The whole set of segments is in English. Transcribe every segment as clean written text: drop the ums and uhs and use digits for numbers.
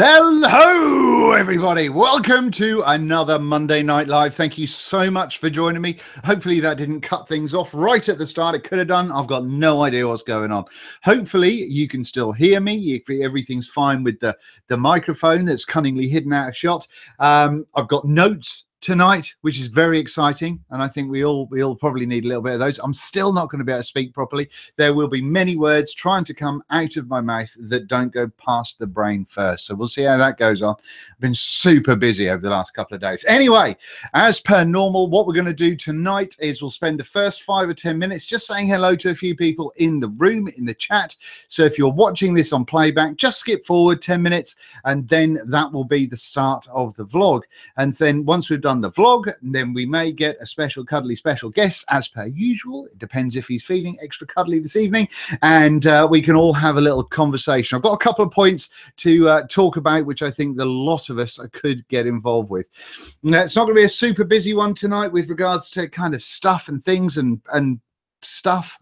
Hello, everybody. Welcome to another Monday Night Live. Thank you so much for joining me. Hopefully that didn't cut things off right at the start. It could have done. I've got no idea what's going on. Hopefully you can still hear me. If everything's fine with the microphone that's cunningly hidden out of shot. I've got notes tonight, which is very exciting, and I think we all probably need a little bit of those. I'm still not going to be able to speak properly. There will be many words trying to come out of my mouth that don't go past the brain first, so we'll see how that goes on. I've been super busy over the last couple of days. Anyway, as per normal, what we're going to do tonight is we'll spend the first 5 or 10 minutes just saying hello to a few people in the room, in the chat. So if you're watching this on playback, just skip forward 10 minutes and then that will be the start of the vlog. And then once we've done the vlog, then we may get a special cuddly special guest as per usual. It depends if he's feeling extra cuddly this evening, and we can all have a little conversation. I've got a couple of points to talk about which I think the lot of us could get involved with. Now, it's not going to be a super busy one tonight with regards to kind of stuff and things and stuff.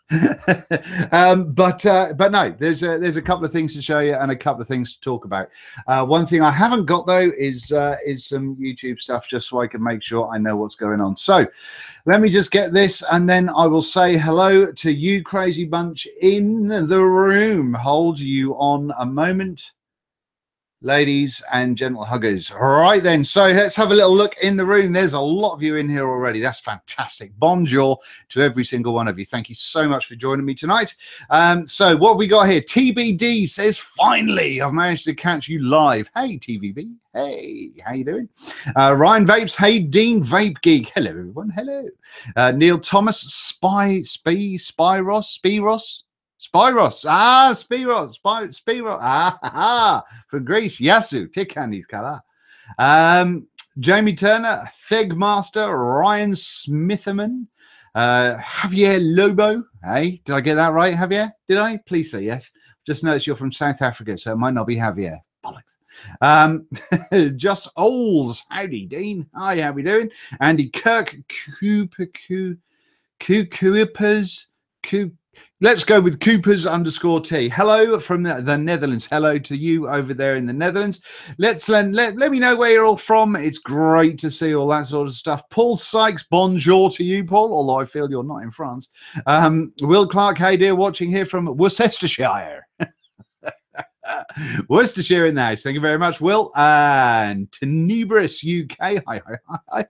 but no, there's a couple of things to show you and a couple of things to talk about. One thing I haven't got though is some YouTube stuff, just so I can make sure I know what's going on. So let me just get this and then I will say hello to you crazy bunch in the room. Hold you on a moment, ladies and gentle huggers. All right then, so let's have a little look in the room. There's a lot of you in here already. That's fantastic. Bonjour to every single one of you. Thank you so much for joining me tonight. So what have we got here? TBD says, finally I've managed to catch you live. Hey TVB, hey, how you doing? Ryan Vapes, hey Dean Vape Geek, hello everyone, hello. Neil Thomas, Spiros, from Greece, Yasu, Tikandi's Kala. Jamie Turner, Thegmaster, Ryan Smitherman, Javier Lobo. Hey, did I get that right, Javier? Did I? Please say yes. Just noticed you're from South Africa, so it might not be Javier. Bollocks. Just Oles, howdy Dean. Hi, how we doing? Andy Kirk, let's go with Coopers_T. Hello from the Netherlands. Hello to you over there in the Netherlands. Let me know where you're all from. It's great to see all that sort of stuff. Paul Sykes, bonjour to you, Paul, although I feel you're not in France. Will Clark, hey dear, watching here from Worcestershire. Worcestershire in the house. Thank you very much, Will. And Tenebris UK,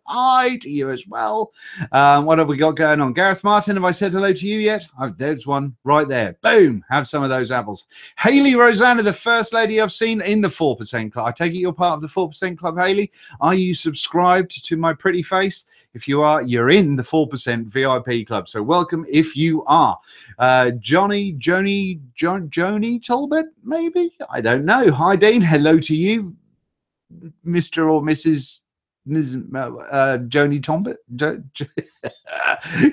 hi to you as well. What have we got going on? Gareth Martin, have I said hello to you yet? There's one right there. Boom, have some of those apples. Haley Rosanna, the first lady I've seen in the 4% club. I take it you're part of the 4% club, Haley. Are you subscribed to my pretty face? If you are, you're in the 4% VIP club. So welcome if you are. Joni Talbot, maybe? I don't know. Hi, Dean. Hello to you, Mr. or Mrs. Joni Talbot.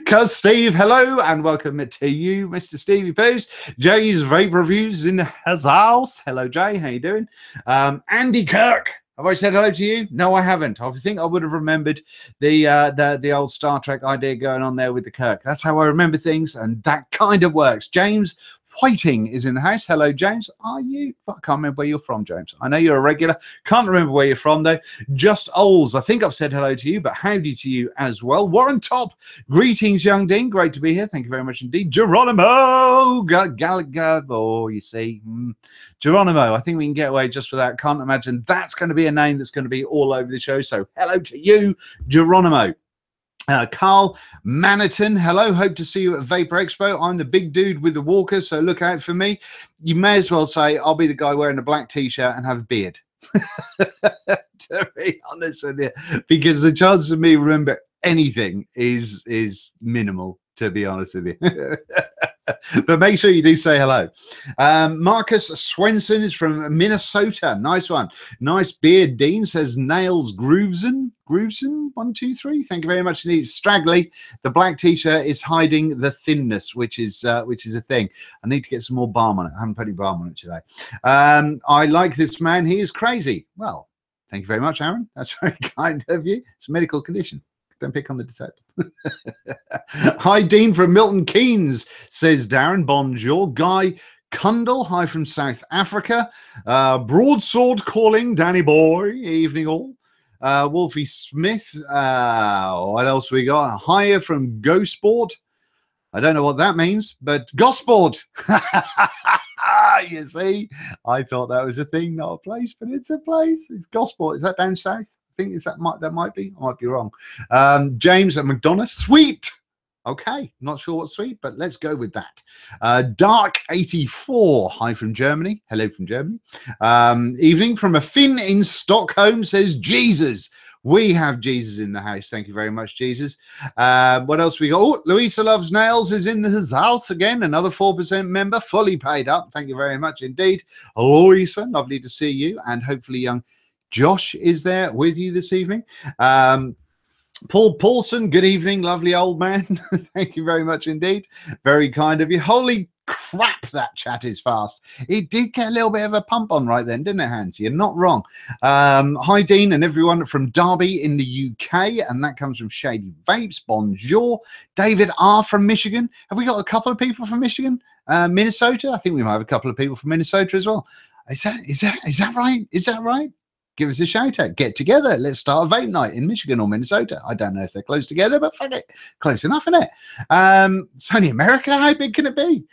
Cuz Steve, hello, and welcome to you, Mr. Stevie Poos. Jay's Vape Reviews in the house. Hello, Jay. How you doing? Andy Kirk. Have I said hello to you? No, I haven't. I think I would have remembered the old Star Trek idea going on there with the Kirk. That's how I remember things, and that kind of works. James Whiting is in the house. Hello, James. Are you? I can't remember where you're from, James. I know you're a regular. Can't remember where you're from, though. Just Oles. I think I've said hello to you, but howdy to you as well. Warren Top. Greetings, young Dean. Great to be here. Thank you very much indeed. Geronimo. Oh, you see. Geronimo. I think we can get away just with that. Can't imagine that's going to be a name that's going to be all over the show. So hello to you, Geronimo. Carl Maniton, hello, hope to see you at Vapor Expo. I'm the big dude with the walker, so look out for me. You may as well say I'll be the guy wearing a black t-shirt and have a beard. To be honest with you, because the chances of me remember anything is minimal, to be honest with you. But make sure you do say hello. Marcus Swenson is from Minnesota. Nice one. Nice beard, Dean, says Nails Grooveson. 1, 2, 3. Thank you very much indeed. Straggly. The black t-shirt is hiding the thinness, which is a thing. I need to get some more balm on it. I haven't put any balm on it today. I like this man. He is crazy. Well, thank you very much, Aaron. That's very kind of you. It's a medical condition. Don't pick on the detective. Hi, Dean from Milton Keynes, says Darren. Bonjour. Guy Cundle, hi from South Africa. Broadsword calling, Danny boy, evening all. Wolfie Smith, what else we got? Higher from Go Sport. I don't know what that means, but Gosport. You see, I thought that was a thing, not a place, but it's a place. It's Gosport. Is that down south? I think that might be. I might be wrong. James at McDonough. Sweet. Okay, not sure what's sweet, but let's go with that. Dark84, hi from Germany. Hello from Germany. Evening from a Finn in Stockholm, says Jesus. We have Jesus in the house. Thank you very much, Jesus. What else we got? Oh, Louisa Loves Nails is in his house again. Another 4% member, fully paid up. Thank you very much indeed. Louisa, lovely to see you. And hopefully young Josh is there with you this evening. Paul Paulson, good evening, lovely old man. Thank you very much indeed. Very kind of you. Holy crap, that chat is fast. It did get a little bit of a pump on right then, didn't it, Hans? You're not wrong. Hi, Dean, and everyone from Derby in the UK, and that comes from Shady Vapes. Bonjour. David R. from Michigan. Have we got a couple of people from Michigan? Minnesota? I think we might have a couple of people from Minnesota as well. Is that right? Is that right? Give us a shout out. Get together. Let's start a vape night in Michigan or Minnesota. I don't know if they're close together, but fuck it. Close enough, isn't it? It's only America. How big can it be?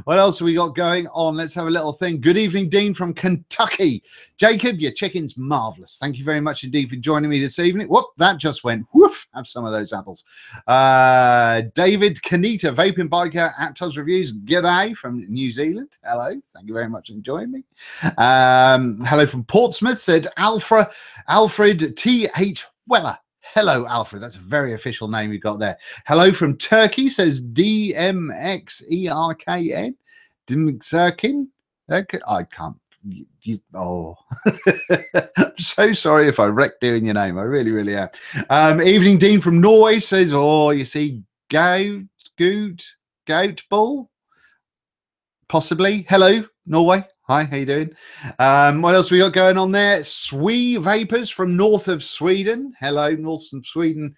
What else have we got going on? Let's have a little thing. Good evening, Dean from Kentucky. Jacob, your chicken's marvelous. Thank you very much indeed for joining me this evening. Whoop, that just went woof. Have some of those apples. David Kanita, vaping biker at Todd's Reviews. G'day from New Zealand. Hello. Thank you very much for joining me. Hello from Portsmouth, said Alfred T.H. Weller. Hello, Alfred. That's a very official name you got there. Hello from Turkey, says DMXERKN. Dimxerkin. I can't. Oh, I'm so sorry if I wrecked doing your name. I really, really am. Evening Dean from Norway says, oh, you see, gout ball? Possibly. Hello, Norway. Hi, how you doing? What else we got going on there? Swee Vapors from north of Sweden. Hello, north of Sweden.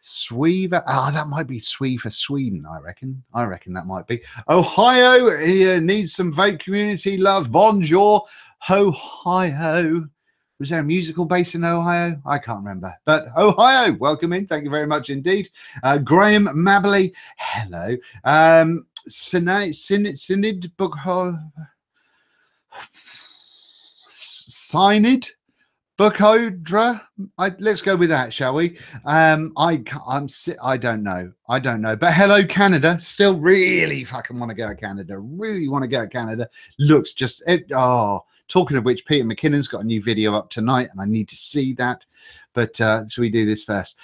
Sweva. That might be Swee for Sweden, I reckon. I reckon that might be. Ohio needs some vape community love. Bonjour, Ohio. Was there a musical based in Ohio? I can't remember. But Ohio, welcome in. Thank you very much indeed. Graham Mabley. Hello. Synod Bookodra. Let's go with that, shall we? I don't know. But hello, Canada. Still really fucking want to go to Canada. Really want to go to Canada. Looks just talking of which, Peter McKinnon's got a new video up tonight, and I need to see that. But should we do this first?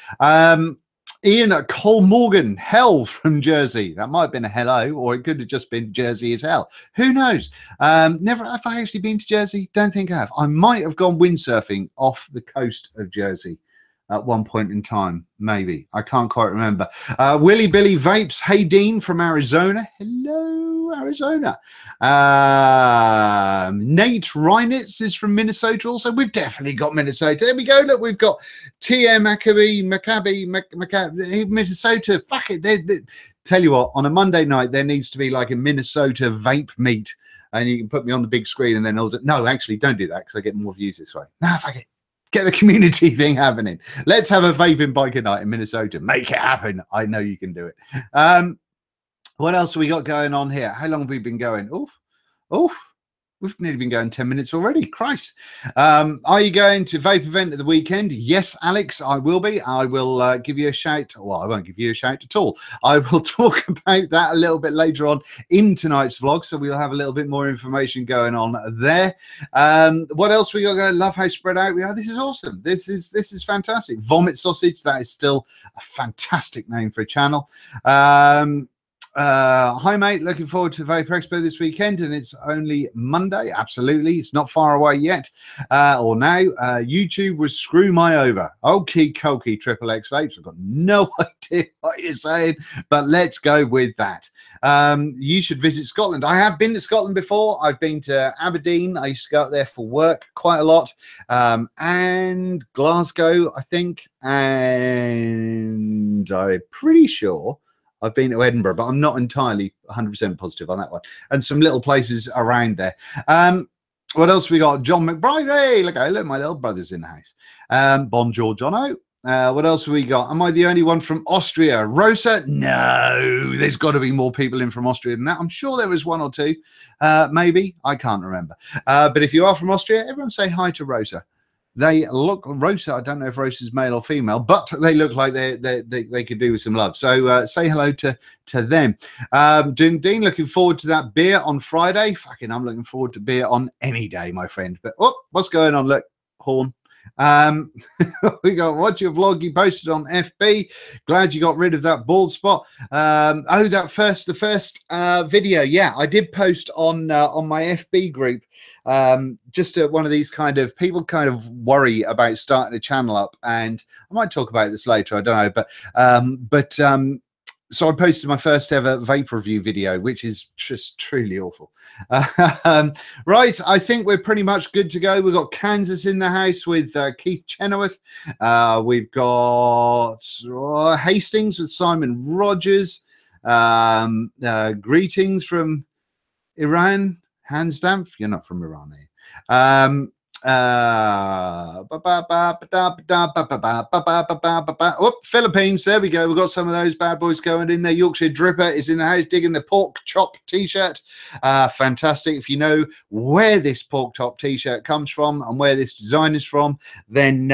Ian at Cole Morgan, hell from Jersey. That might have been a hello, or it could have just been Jersey as hell. Who knows? Never have I actually been to Jersey? Don't think I have. I might have gone windsurfing off the coast of Jersey at one point in time. Maybe. I can't quite remember. Willie Billy Vapes. Hey, Dean from Arizona. Hello, Arizona. Nate Reinitz is from Minnesota also. We've definitely got Minnesota. There we go. Look, we've got TM Maccabi, Minnesota. Fuck it. Tell you what, on a Monday night, there needs to be like a Minnesota vape meet, and you can put me on the big screen and then all. No, actually, don't do that because I get more views this way. No, fuck it. Get the community thing happening. Let's have a vaping biker night in Minnesota. Make it happen. I know you can do it. What else have we got going on here? How long have we been going? Oof. We've nearly been going 10 minutes already. Christ. Are you going to vape event at the weekend? Yes, Alex, I will be. I will give you a shout. Well, I won't give you a shout at all. I will talk about that a little bit later on in tonight's vlog. So we'll have a little bit more information going on there. What else we got going? Love how spread out we are. This is awesome. This is fantastic. Vomit Sausage. That is still a fantastic name for a channel. Hi mate, looking forward to Vapor Expo this weekend, and it's only Monday. Absolutely, it's not far away yet or now. YouTube was screw my over. Okay, Koki Triple X Vapes. I've got no idea what you're saying, but let's go with that. You should visit Scotland. I have been to Scotland before. I've been to Aberdeen. I used to go up there for work quite a lot, and Glasgow, I think, and I'm pretty sure I've been to Edinburgh, but I'm not entirely 100% positive on that one. And some little places around there. What else we got? John McBride. Hey, look, my little brother's in the house. Bonjour, Jono. What else have we got? Am I the only one from Austria? Rosa? No, there's got to be more people in from Austria than that. I'm sure there was one or two, maybe. I can't remember. But if you are from Austria, everyone say hi to Rosa. They look, Rosa, I don't know if Rosa's male or female, but they look like they could do with some love. So say hello to them. Dean, looking forward to that beer on Friday. Fucking, I'm looking forward to beer on any day, my friend. But oh, what's going on? Look, horn. We got watch your vlog you posted on FB. Glad you got rid of that bald spot. Oh, the first video. Yeah, I did post on my FB group. Just one of these kind of people kind of worry about starting a channel up, and I might talk about this later. I don't know, but so I posted my first ever vape review video, which is just truly awful. Right, I think we're pretty much good to go. We've got Kansas in the house with Keith Chenoweth. We've got Hastings with Simon Rogers. Greetings from Iran. Hands down, you're not from Iran, are you? Philippines, there we go. We've got some of those bad boys going in there. Yorkshire Dripper is in the house digging the pork chop t-shirt. Fantastic. If you know where this pork chop t-shirt comes from and where this design is from, then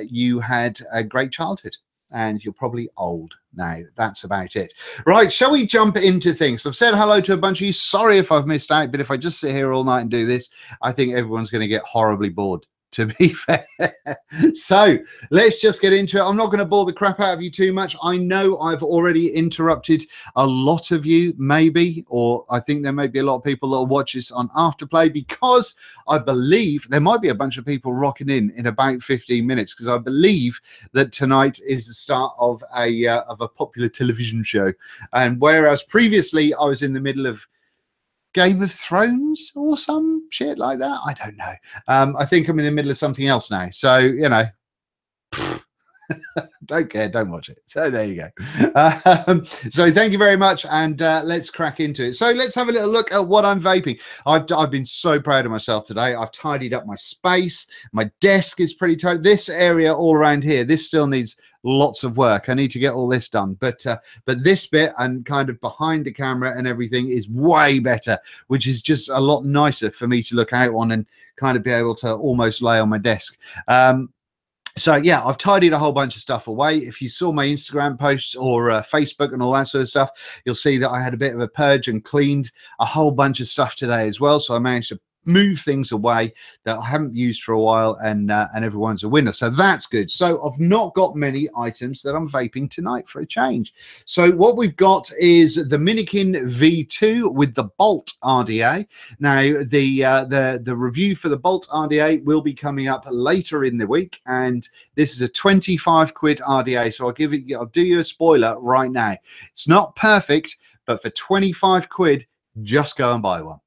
you had a great childhood and you're probably old now. That's about it. Right, shall we jump into things? I've said hello to a bunch of you. Sorry if I've missed out, but if I just sit here all night and do this, I think everyone's going to get horribly bored, to be fair. So let's just get into it. I'm not going to bore the crap out of you too much. I know I've already interrupted a lot of you, maybe, or I think there may be a lot of people that will watch this on Afterplay, because I believe there might be a bunch of people rocking in about 15 minutes, because I believe that tonight is the start of a popular television show. And whereas previously I was in the middle of Game of Thrones or some shit like that, I don't know. I think I'm in the middle of something else now. So, you know, don't care, don't watch it. So there you go. So thank you very much, and let's crack into it. So let's have a little look at what I'm vaping. I've been so proud of myself today. I've tidied up my space. My desk is pretty tight. This area all around here, this still needs lots of work. I need to get all this done, but this bit and kind of behind the camera and everything is way better, which is just a lot nicer for me to look out on and kind of be able to almost lay on my desk. So yeah, I've tidied a whole bunch of stuff away. If you saw my Instagram posts or Facebook and all that sort of stuff, you'll see that I had a bit of a purge and cleaned a whole bunch of stuff today as well. So I managed to move things away that I haven't used for a while, and everyone's a winner. So that's good. So I've not got many items that I'm vaping tonight for a change. So what we've got is the Minikin V2 with the Bolt RDA. Now the review for the Bolt RDA will be coming up later in the week, and this is a 25 quid RDA. So I'll do you a spoiler right now. It's not perfect, but for 25 quid, just go and buy one.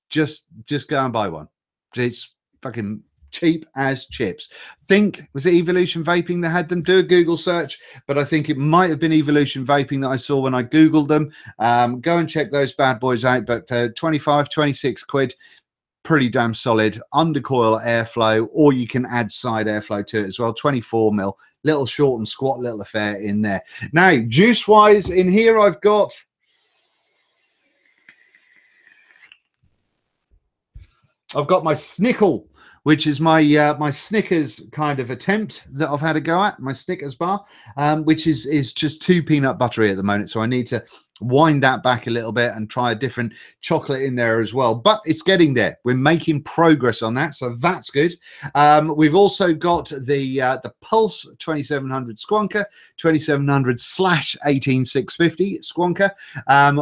Just go and buy one. It's fucking cheap as chips. Was it Evolution Vaping that had them? Do a Google search, but I think it might have been Evolution Vaping that I saw when I Googled them. Go and check those bad boys out. But for 25, 26 quid, pretty damn solid undercoil airflow, or you can add side airflow to it as well. 24 mil, little short and squat little affair in there. Now, juice wise in here, I've got my Snickle, which is my my Snickers kind of attempt that I've had a go at, my Snickers bar, which is just too peanut buttery at the moment. So I need to wind that back a little bit and try a different chocolate in there as well. But it's getting there. We're making progress on that, so that's good. We've also got the Pulse 2700 Squonker, 2700/18650 Squonker,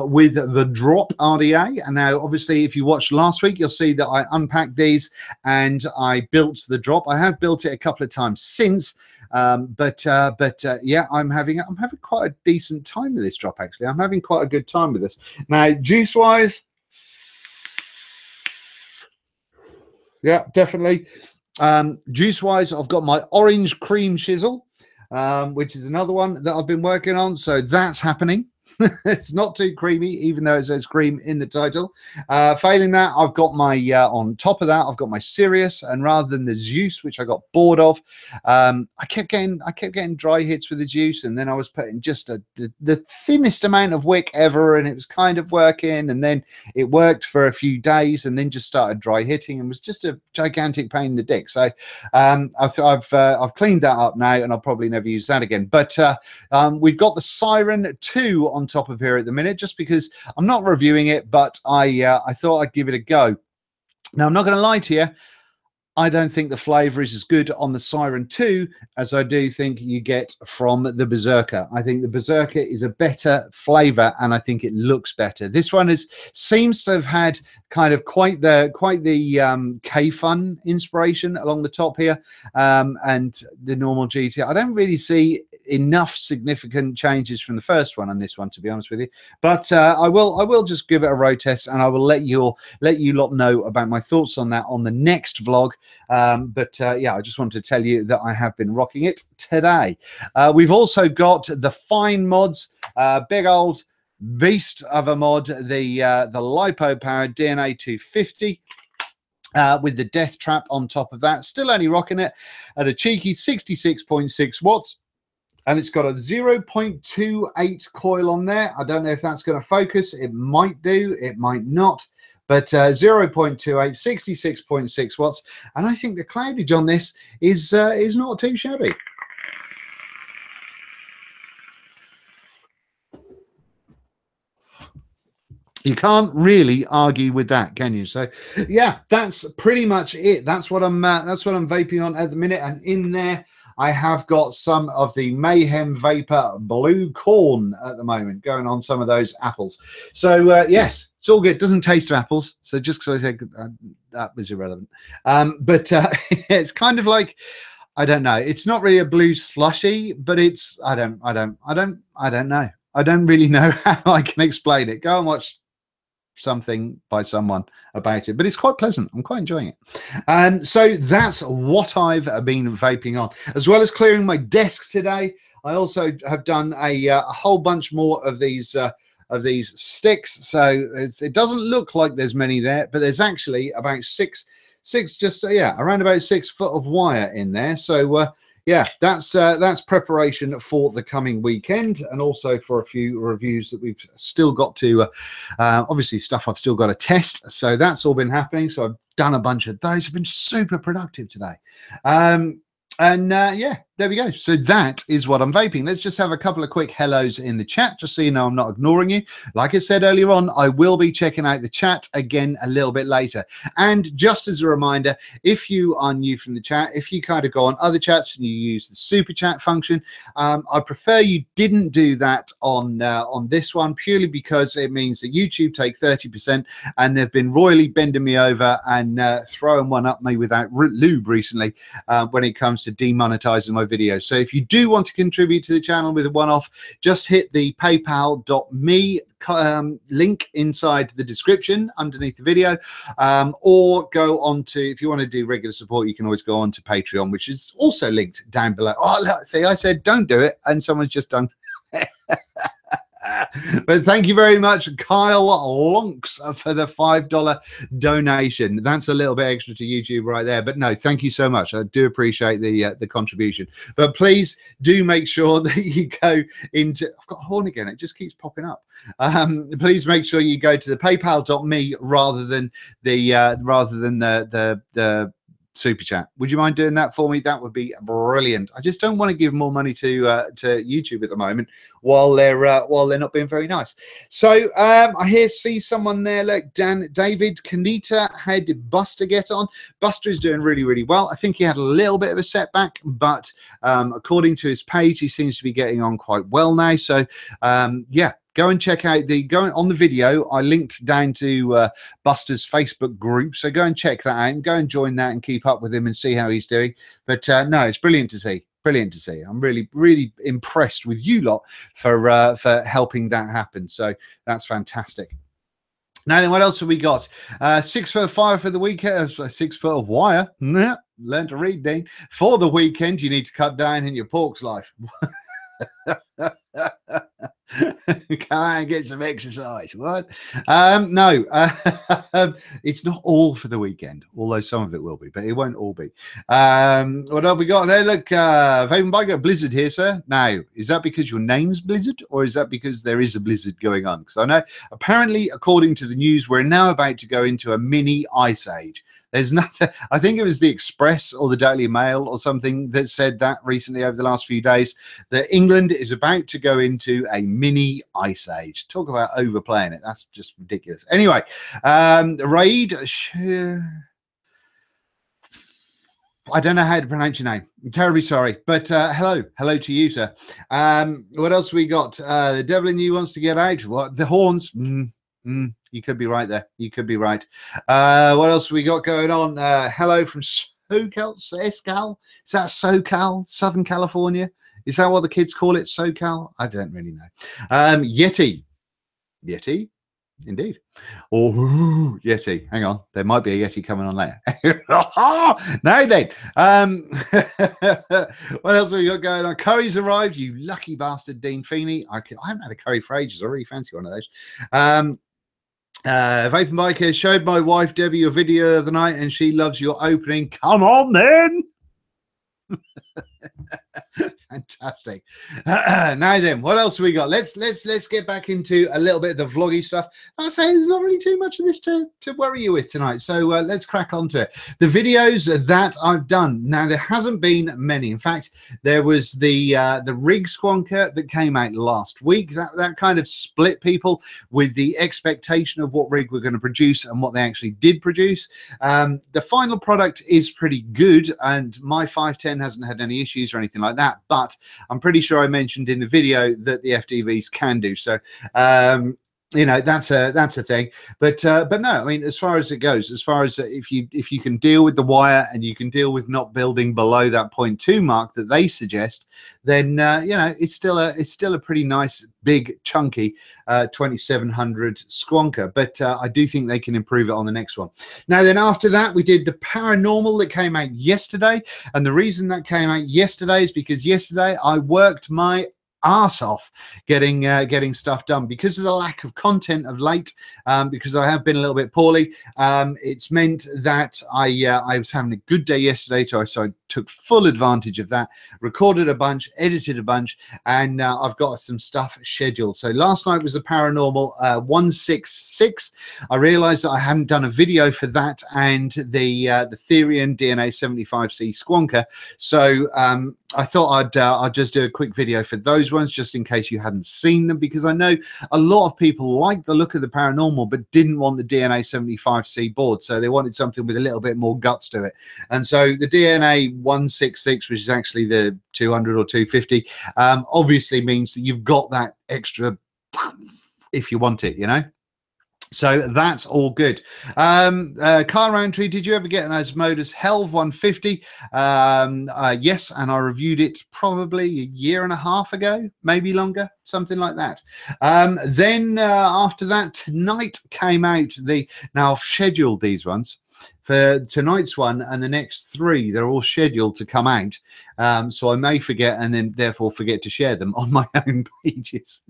with the Drop RDA. And now, obviously, if you watched last week, you'll see that I unpacked these and I built the Drop. I have built it a couple of times since. Yeah, I'm having quite a decent time with this Drop. Actually, I'm having quite a good time with this. Now, juice wise, yeah, definitely. Juice wise, I've got my orange cream shizzle, which is another one that I've been working on. So that's happening. It's not too creamy, even though it says cream in the title. Failing that, I've got my on top of that, I've got my Sirius, and rather than the Zeus, which I got bored of, I kept getting dry hits with the Zeus, and then I was putting just the thinnest amount of wick ever, and it was kind of working, and then it worked for a few days, and then just started dry hitting, and was just a gigantic pain in the dick. So I've cleaned that up now, and I'll probably never use that again. But we've got the Siren 2 on top of here at the minute, just because I'm not reviewing it, but I thought I'd give it a go. Now, I'm not going to lie to you, I don't think the flavor is as good on the Siren 2 as I do think you get from the Berserker. I think the Berserker is a better flavor, and I think it looks better. This one seems to have had kind of quite the K-Fun inspiration along the top here, and the normal GT. I don't really see enough significant changes from the first one on this one, to be honest with you. But I will just give it a road test, and I will let you lot know about my thoughts on that on the next vlog. Yeah, I just wanted to tell you that I have been rocking it today. We've also got the fine mods, big old beast of a mod, the lipo powered DNA 250. With the death trap on top of that, still only rocking it at a cheeky 66.6 watts. And it's got a 0.28 coil on there. I don't know if that's going to focus. It might do, it might not. But 0.28, 66.6 watts. And I think the cloudage on this is not too shabby. You can't really argue with that, can you? So yeah, that's pretty much it. That's what I'm vaping on at the minute. And in there, I have got some of the Mayhem Vapor Blue Corn at the moment, going on some of those apples. So yes, it's all good. It doesn't taste of apples, so just because I think that was irrelevant. But it's kind of like, I don't know. It's not really a blue slushy, but it's I don't know. I don't really know how I can explain it. Go and watch something by someone about it, but it's quite pleasant. I'm quite enjoying it. And so that's what I've been vaping on, as well as clearing my desk today. I also have done a whole bunch more of these sticks. So it doesn't look like there's many there, but there's actually about six, just around about 6 foot of wire in there. So yeah, that's preparation for the coming weekend, and also for a few reviews that we've still got to, obviously stuff I've still got to test. So that's all been happening. So I've done a bunch of those. I've been super productive today. Yeah, there we go. So that is what I'm vaping. Let's just have a couple of quick hellos in the chat, just so you know I'm not ignoring you. Like I said earlier on, I will be checking out the chat again a little bit later. And just as a reminder, if you are new from the chat, if you kind of go on other chats and you use the super chat function, I prefer you didn't do that on this one, purely because it means that YouTube take 30%, and they've been royally bending me over and throwing one up me without lube recently when it comes to demonetizing my videos. So if you do want to contribute to the channel with a one-off, just hit the paypal.me link inside the description underneath the video, or go on to, if you want to do regular support, you can always go on to Patreon, which is also linked down below. Oh, look, see, I said don't do it, and someone's just done. But thank you very much, Kyle Lonks, for the $5 donation. That's a little bit extra to YouTube right there, but no, thank you so much. I do appreciate the contribution. But please do make sure that you go into, I've got a horn again, it just keeps popping up. Please make sure you go to the paypal.me rather than the super chat. Would you mind doing that for me? That would be brilliant. I just don't want to give more money to YouTube at the moment while they're not being very nice. So I see someone there. Look, David Kanita had Buster get on. Buster is doing really, really well. I think he had a little bit of a setback, but according to his page, he seems to be getting on quite well now. So yeah, go and check out on the video. I linked down to Buster's Facebook group, so go and check that out and go and join that and keep up with him and see how he's doing. But no, it's brilliant to see. Brilliant to see. I'm really, really impressed with you lot for helping that happen. So that's fantastic. Now then, what else have we got? 6'5" for the weekend. 6 foot of wire. Learn to read, Dean. For the weekend, you need to cut down in your pork's life. Go out and get some exercise. What? No, it's not all for the weekend, although some of it will be, but it won't all be. What have we got there? Look, Vaping Biker Blizzard here, sir. Now, is that because your name's Blizzard, or is that because there is a blizzard going on? Because I know, apparently, according to the news, we're now about to go into a mini ice age. There's nothing, I think it was the Express or the Daily Mail or something that said that recently over the last few days, that England is about to go into a mini ice age. Talk about overplaying it. That's just ridiculous. Anyway, Raid, I don't know how to pronounce your name. I'm terribly sorry, but hello to you, sir. What else we got? The devil in you wants to get out. What? The horns? You could be right there. You could be right. What else we got going on? Hello from SoCal. SoCal? Is that SoCal? Southern California? Is that what the kids call it? SoCal? I don't really know. Yeti. Yeti? Indeed. Oh, Yeti. Hang on. There might be a Yeti coming on later. Now then. What else have we got going on? Curry's arrived. You lucky bastard, Dean Feeney. I haven't had a curry for ages. I really fancy one of those. Vaping Biker showed my wife Debbie your video the other night and she loves your opening. Come on then. Fantastic. Now then, what else have we got? Let's get back into a little bit of the vloggy stuff. I say there's not really too much of this to worry you with tonight, so let's crack on to it. The videos that I've done now, there hasn't been many. In fact, there was the rig squonker that came out last week. That kind of split people with the expectation of what rig we're going to produce and what they actually did produce. The final product is pretty good, and my 510 hasn't had any issues or anything like that, but I'm pretty sure I mentioned in the video that the FDVs can do so. You know, that's a thing, but no, I mean, as far as it goes, as far as if you can deal with the wire and you can deal with not building below that 0.2 mark that they suggest, then you know, it's still a pretty nice big chunky 2700 squonker, but I do think they can improve it on the next one. Now then, after that, we did the paranormal that came out yesterday, and the reason that came out yesterday is because yesterday I worked my arse off getting stuff done because of the lack of content of late, because I have been a little bit poorly. It's meant that I was having a good day yesterday, so I took full advantage of that, recorded a bunch, edited a bunch, and I've got some stuff scheduled. So last night was the paranormal 166. I realized that I hadn't done a video for that and the Therian DNA 75C squonker, so I thought I'd just do a quick video for those ones, just in case you hadn't seen them, because I know a lot of people like the look of the paranormal but didn't want the DNA 75C board, so they wanted something with a little bit more guts to it. And so the DNA 166, which is actually the 200 or 250, obviously means that you've got that extra if you want it, you know. So that's all good. Car Roundtree, did you ever get an Osmodus Helv 150? Yes, and I reviewed it probably a year and a half ago, maybe longer, something like that. Then after that, tonight came out now I've scheduled these ones for tonight's one and the next three. They're all scheduled to come out, so I may forget and then therefore forget to share them on my own pages,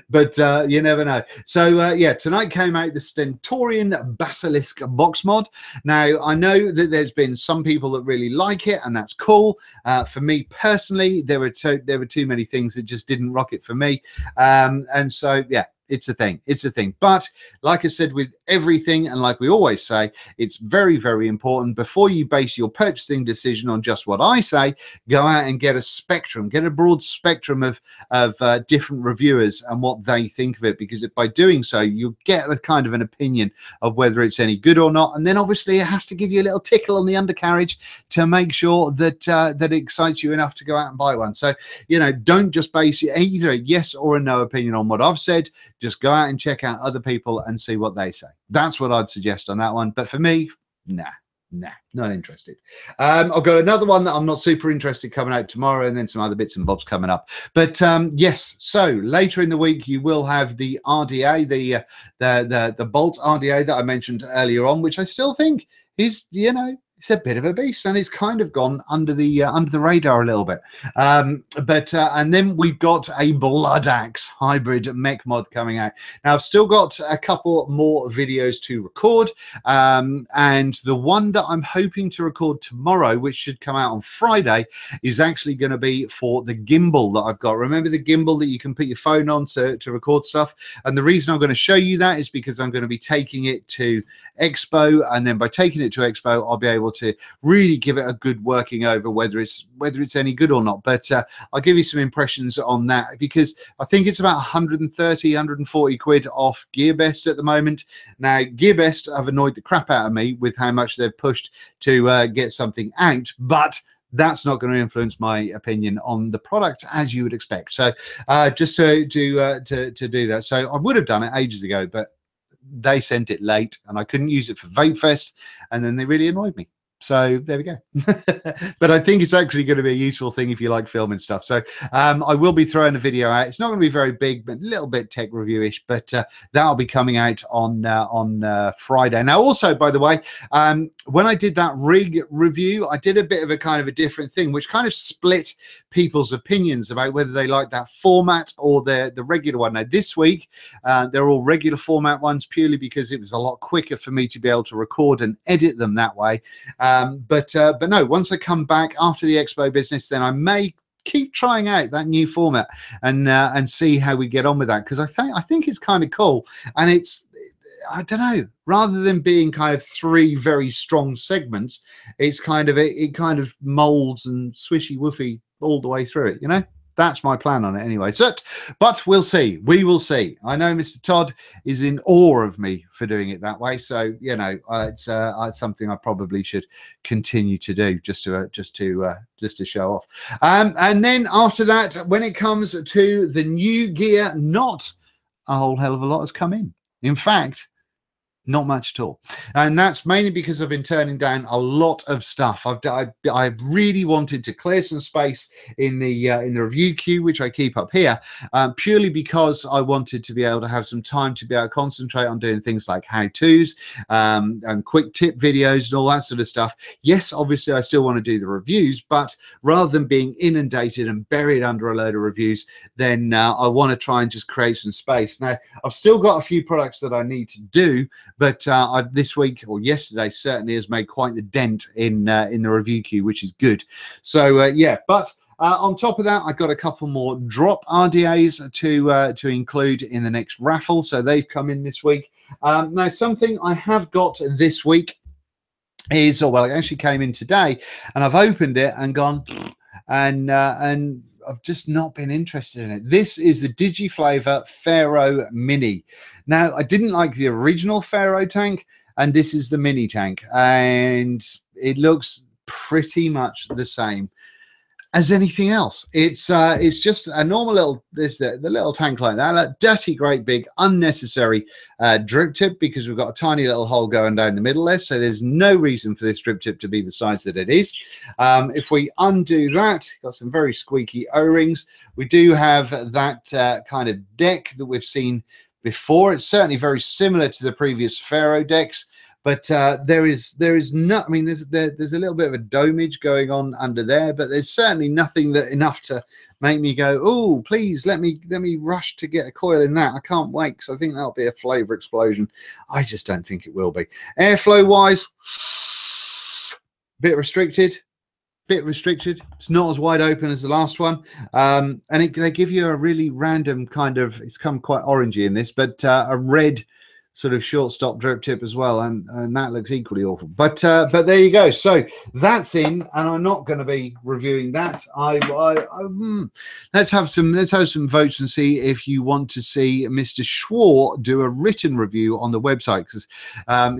but you never know. So yeah, tonight came out the Stentorian Basilisk box mod. Now I know that there's been some people that really like it, and that's cool. For me personally, there were too many things that just didn't rock it for me, and so yeah, it's a thing. It's a thing. But like I said, with everything, and like we always say, it's very, very important before you base your purchasing decision on just what I say, go out and get a spectrum, get a broad spectrum of different reviewers and what they think of it, because by doing so, you'll get a kind of an opinion of whether it's any good or not. And then obviously it has to give you a little tickle on the undercarriage to make sure that that excites you enough to go out and buy one. So, you know, don't just base either a yes or a no opinion on what I've said. Just go out and check out other people and see what they say. That's what I'd suggest on that one. But for me, nah. Nah, not interested. I've got another one that I'm not super interested coming out tomorrow, and then some other bits and bobs coming up. But yes, so later in the week you will have the RDA, the Bolt RDA that I mentioned earlier on, which I still think is, you know, it's a bit of a beast, and it's kind of gone under the radar a little bit. And then we've got a Blood Axe hybrid mech mod coming out. Now I've still got a couple more videos to record, and the one that I'm hoping to record tomorrow, which should come out on Friday, is actually going to be for the gimbal that I've got. Remember the gimbal that you can put your phone on to record stuff? And the reason I'm going to show you that is because I'm going to be taking it to Expo, and then by taking it to Expo I'll be able to really give it a good working over whether it's any good or not. But I'll give you some impressions on that, because I think it's about 130 140 quid off GearBest at the moment. Now GearBest have annoyed the crap out of me with how much they've pushed to get something out, but that's not going to influence my opinion on the product, as you would expect. So just to do that, so I would have done it ages ago, but they sent it late and I couldn't use it for Vape Fest, and then they really annoyed me. So there we go. But I think it's actually going to be a useful thing if you like filming stuff. So I will be throwing a video out. It's not going to be very big, but a little bit tech review-ish, but that'll be coming out on Friday. Now also, by the way, when I did that rig review, I did a bit of a kind of a different thing, which kind of split people's opinions about whether they like that format or the regular one. Now this week they're all regular format ones, purely because it was a lot quicker for me to be able to record and edit them that way. But no, once I come back after the Expo business, then I may keep trying out that new format and see how we get on with that, because I think it's kind of cool. And it's, I don't know, rather than being kind of three very strong segments, it's kind of it kind of molds and swishy woofy all the way through it, you know. That's my plan on it anyway. So, but we'll see. We will see. I know Mr. Todd is in awe of me for doing it that way. So, you know, it's something I probably should continue to do, just to show off. And then after that, when it comes to the new gear, not a whole hell of a lot has come in. In fact, not much at all, and that's mainly because I've been turning down a lot of stuff. I really wanted to clear some space in the review queue, which I keep up here, purely because I wanted to be able to have some time to be able to concentrate on doing things like how-tos and quick tip videos and all that sort of stuff. Yes, obviously I still want to do the reviews, but rather than being inundated and buried under a load of reviews, then I want to try and just create some space. Now I've still got a few products that I need to do, but this week or yesterday certainly has made quite the dent in the review queue, which is good. So yeah, but on top of that, I got a couple more drop RDAs to include in the next raffle. So they've come in this week. Now something I have got this week is, well, it actually came in today, and I've opened it and gone, and I've just not been interested in it. This is the DigiFlavor Pharaoh Mini. Now, I didn't like the original Pharaoh tank, and this is the mini tank, and it looks pretty much the same as anything else. It's just a normal little, the little tank like that, a dirty, great big unnecessary drip tip, because we've got a tiny little hole going down the middle there, so there's no reason for this drip tip to be the size that it is. If we undo that, got some very squeaky O-rings. We do have that kind of deck that we've seen before. It's certainly very similar to the previous Pharaoh decks, but there is no, I mean, there's a little bit of a domage going on under there, but there's certainly nothing that enough to make me go, oh, please let me rush to get a coil in that. I can't wait, because I think that'll be a flavor explosion. I just don't think it will be. Airflow wise, bit restricted. It's not as wide open as the last one, and they give you a really random kind of, it's come quite orangey in this, but a red sort of short stop drip tip as well, and that looks equally awful. But there you go. So that's in, and I'm not going to be reviewing that. Let's have some votes and see if you want to see Mr. Schwar do a written review on the website, because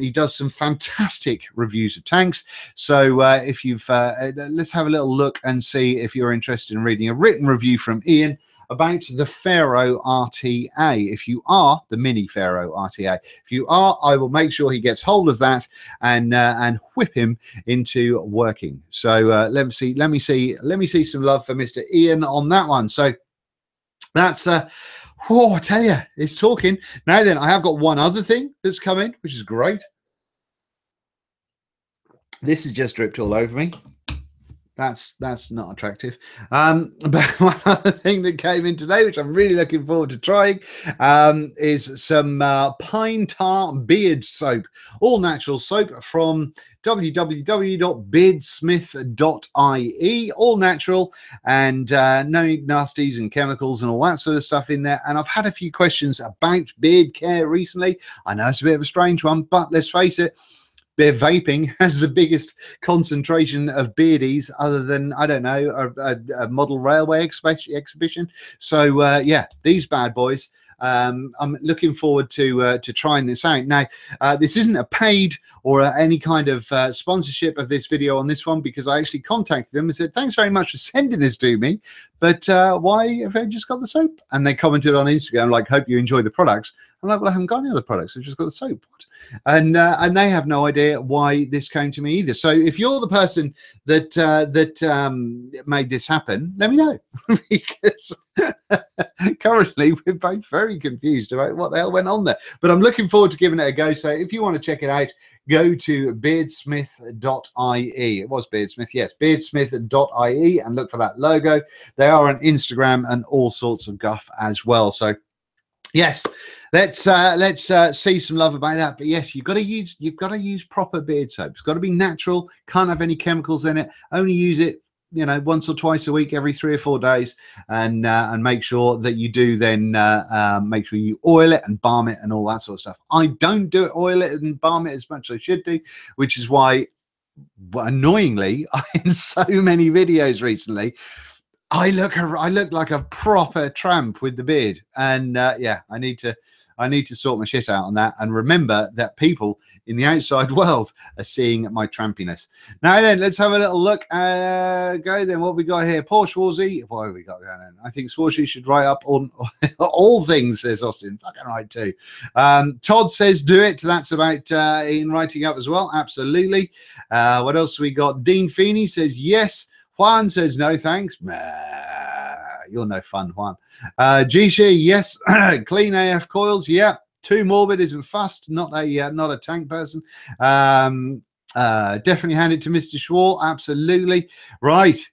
he does some fantastic reviews of tanks. So if you've let's have a little look and see if you're interested in reading a written review from Ian about the Pharaoh RTA. If you are the mini Pharaoh RTA, if you are, I will make sure he gets hold of that and whip him into working. So let me see some love for Mr. Ian on that one. So that's oh, I tell you, it's talking. Now then, I have got one other thing that's come in, which is great. This has just dripped all over me. That's not attractive. But one other thing that came in today, which I'm really looking forward to trying, is some pine tar beard soap, all natural soap from www.beardsmith.ie, all natural and no nasties and chemicals and all that sort of stuff in there. And I've had a few questions about beard care recently. I know it's a bit of a strange one, but let's face it, vaping has the biggest concentration of beardies other than, I don't know, a model railway exhibition. So yeah, these bad boys, I'm looking forward to trying this out. Now this isn't a paid or any kind of sponsorship of this video on this one, because I actually contacted them and said, thanks very much for sending this to me, but why have I just got the soap? And they commented on Instagram like, hope you enjoy the products. I'm like, well, I haven't got any other products, I've just got the soap. And they have no idea why this came to me either. So if you're the person that made this happen, let me know, because currently we're both very confused about what the hell went on there. But I'm looking forward to giving it a go. So if you want to check it out, go to beardsmith.ie. It was Beardsmith, yes, beardsmith.ie, and look for that logo. They are on Instagram and all sorts of guff as well. So yes, let's see some love about that. But yes, you've got to use proper beard soap. It's got to be natural, can't have any chemicals in it. Only use it, you know, once or twice a week, every 3 or 4 days, and make sure that you do then make sure you oil it and balm it and all that sort of stuff. I don't do it, oil it and balm it as much as I should do, which is why, annoyingly, in so many videos recently, I look like a proper tramp with the beard. And yeah, I need to sort my shit out on that, and remember that people in the outside world are seeing my trampiness. Now then, let's have a little look. Go then, what we got here? Poor Schwarzy. What have we got going on? I think Schwarzy should write up on all things, says Austin. Fucking right too. Todd says do it. That's about in writing up as well. Absolutely. What else we got? Dean Feeney says yes. Juan says no thanks. You're no fun, Juan. Gishi, yes. Clean AF coils, yeah. Too morbid, isn't fussed. Not a tank person. Definitely hand it to Mr. Schwar. Absolutely. Right.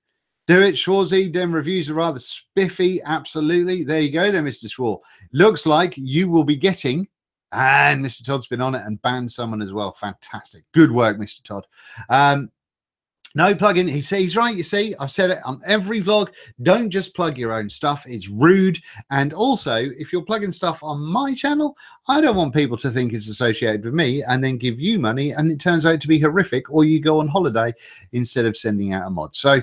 Do it, Schwarzy. Them reviews are rather spiffy. Absolutely. There you go then, Mr. Schwar. Looks like you will be getting, and Mr. Todd's been on it and banned someone as well. Fantastic. Good work, Mr. Todd. No plug-in. He's right. You see, I've said it on every vlog. Don't just plug your own stuff. It's rude. And also, if you're plugging stuff on my channel, I don't want people to think it's associated with me and then give you money and it turns out to be horrific, or you go on holiday instead of sending out a mod. So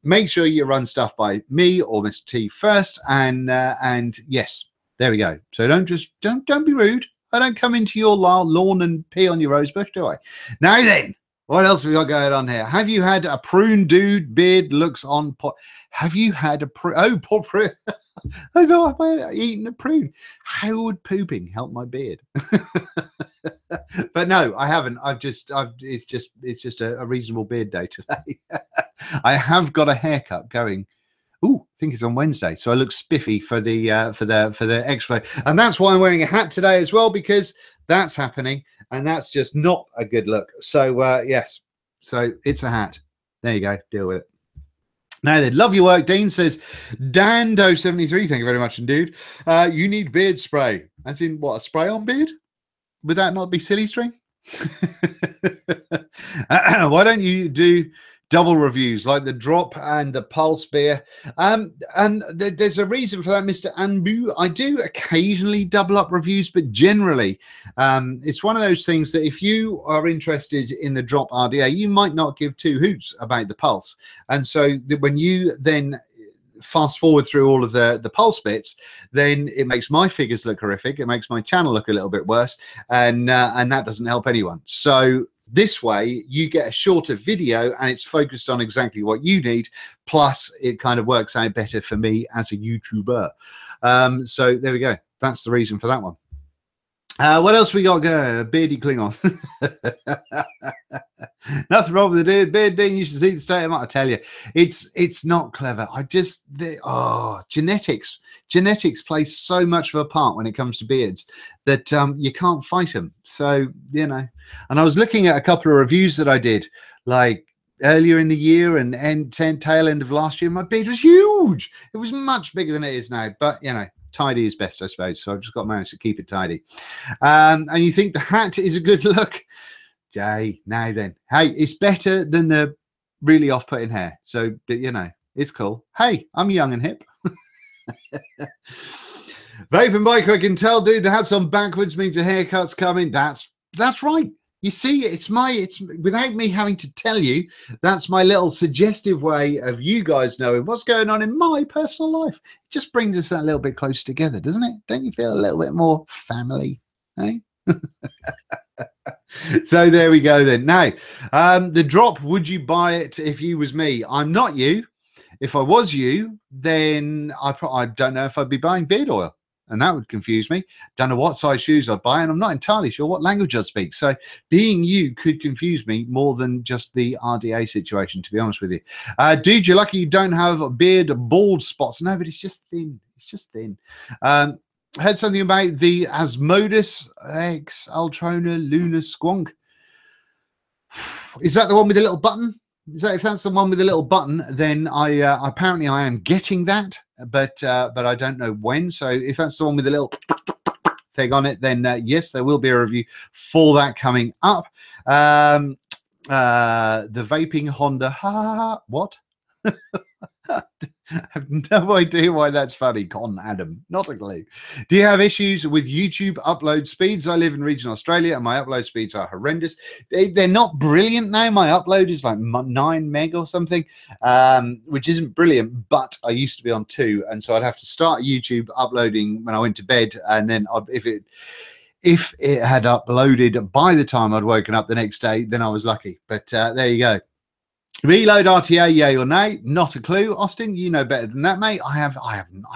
make sure you run stuff by me or Mr. T first. And yes, there we go. So don't be rude. I don't come into your lawn and pee on your rose bush, do I? Now then. What else have we got going on here? Have you had a prune dude? Beard looks on pot. Have you had a prune? Oh, poor prune. I've eaten a prune. How would pooping help my beard? But no, I haven't. It's just a reasonable beard day today. I have got a haircut going. Ooh, I think it's on Wednesday, so I look spiffy for the expo, and that's why I'm wearing a hat today as well, because that's happening, and that's just not a good look. So yes, so it's a hat. There you go. Deal with it. Now then, love your work. Dean says, Dando73, thank you very much indeed. You need beard spray, as in what, a spray on beard? Would that not be silly string? Why don't you do double reviews like the drop and the pulse beer? And there's a reason for that, Mr. Anbu. I do occasionally double up reviews, but generally it's one of those things that if you are interested in the drop RDA, you might not give two hoots about the pulse. And so when you then fast forward through all of the pulse bits, then it makes my figures look horrific. It makes my channel look a little bit worse, and that doesn't help anyone. So This way you get a shorter video and it's focused on exactly what you need, plus it kind of works out better for me as a YouTuber. So there we go, that's the reason for that one. What else we got going? Beardy Klingon. Nothing wrong with the beard, Dean. You should see the state of it. I tell you, it's not clever. Genetics plays so much of a part when it comes to beards that you can't fight them. So, you know, and I was looking at a couple of reviews that I did like earlier in the year and tail end of last year. My beard was huge. It was much bigger than it is now, but you know, tidy is best, I suppose. So I've just got to manage to keep it tidy. And you think the hat is a good look? Jay, now then. Hey, it's better than the really off-putting hair. So, you know, it's cool. Hey, I'm young and hip. Vaping Biker, I can tell, dude, the hat's on backwards means a haircut's coming. That's right. You see, it's without me having to tell you, that's my little suggestive way of you guys knowing what's going on in my personal life. It just brings us a little bit closer together, doesn't it? Don't you feel a little bit more family, eh? So there we go then. Now, the drop, would you buy it if you was me? I'm not you. If I was you, then I don't know if I'd be buying beard oil. And that would confuse me. Don't know what size shoes I'd buy, and I'm not entirely sure what language I'd speak. So being you could confuse me more than just the RDA situation, to be honest with you. Dude, you're lucky you don't have a beard, bald spots. No, but it's just thin. It's just thin. Heard something about the Asmodus X Ultrona Lunar Squonk. Is that the one with the little button? If that's the one with the little button, then apparently I am getting that, but I don't know when. So if that's the one with the little thing on it, then yes, there will be a review for that coming up. The vaping Honda. What? I have no idea why that's funny. Con Adam, not a clue. Do you have issues with YouTube upload speeds? I live in regional Australia and my upload speeds are horrendous. They're not brilliant now. My upload is like 9 meg or something, which isn't brilliant, but I used to be on 2, and so I'd have to start YouTube uploading when I went to bed, and then if it had uploaded by the time I'd woken up the next day, then I was lucky. But there you go. Reload RTA, yay or nay? Not a clue. Austin, you know better than that, mate. I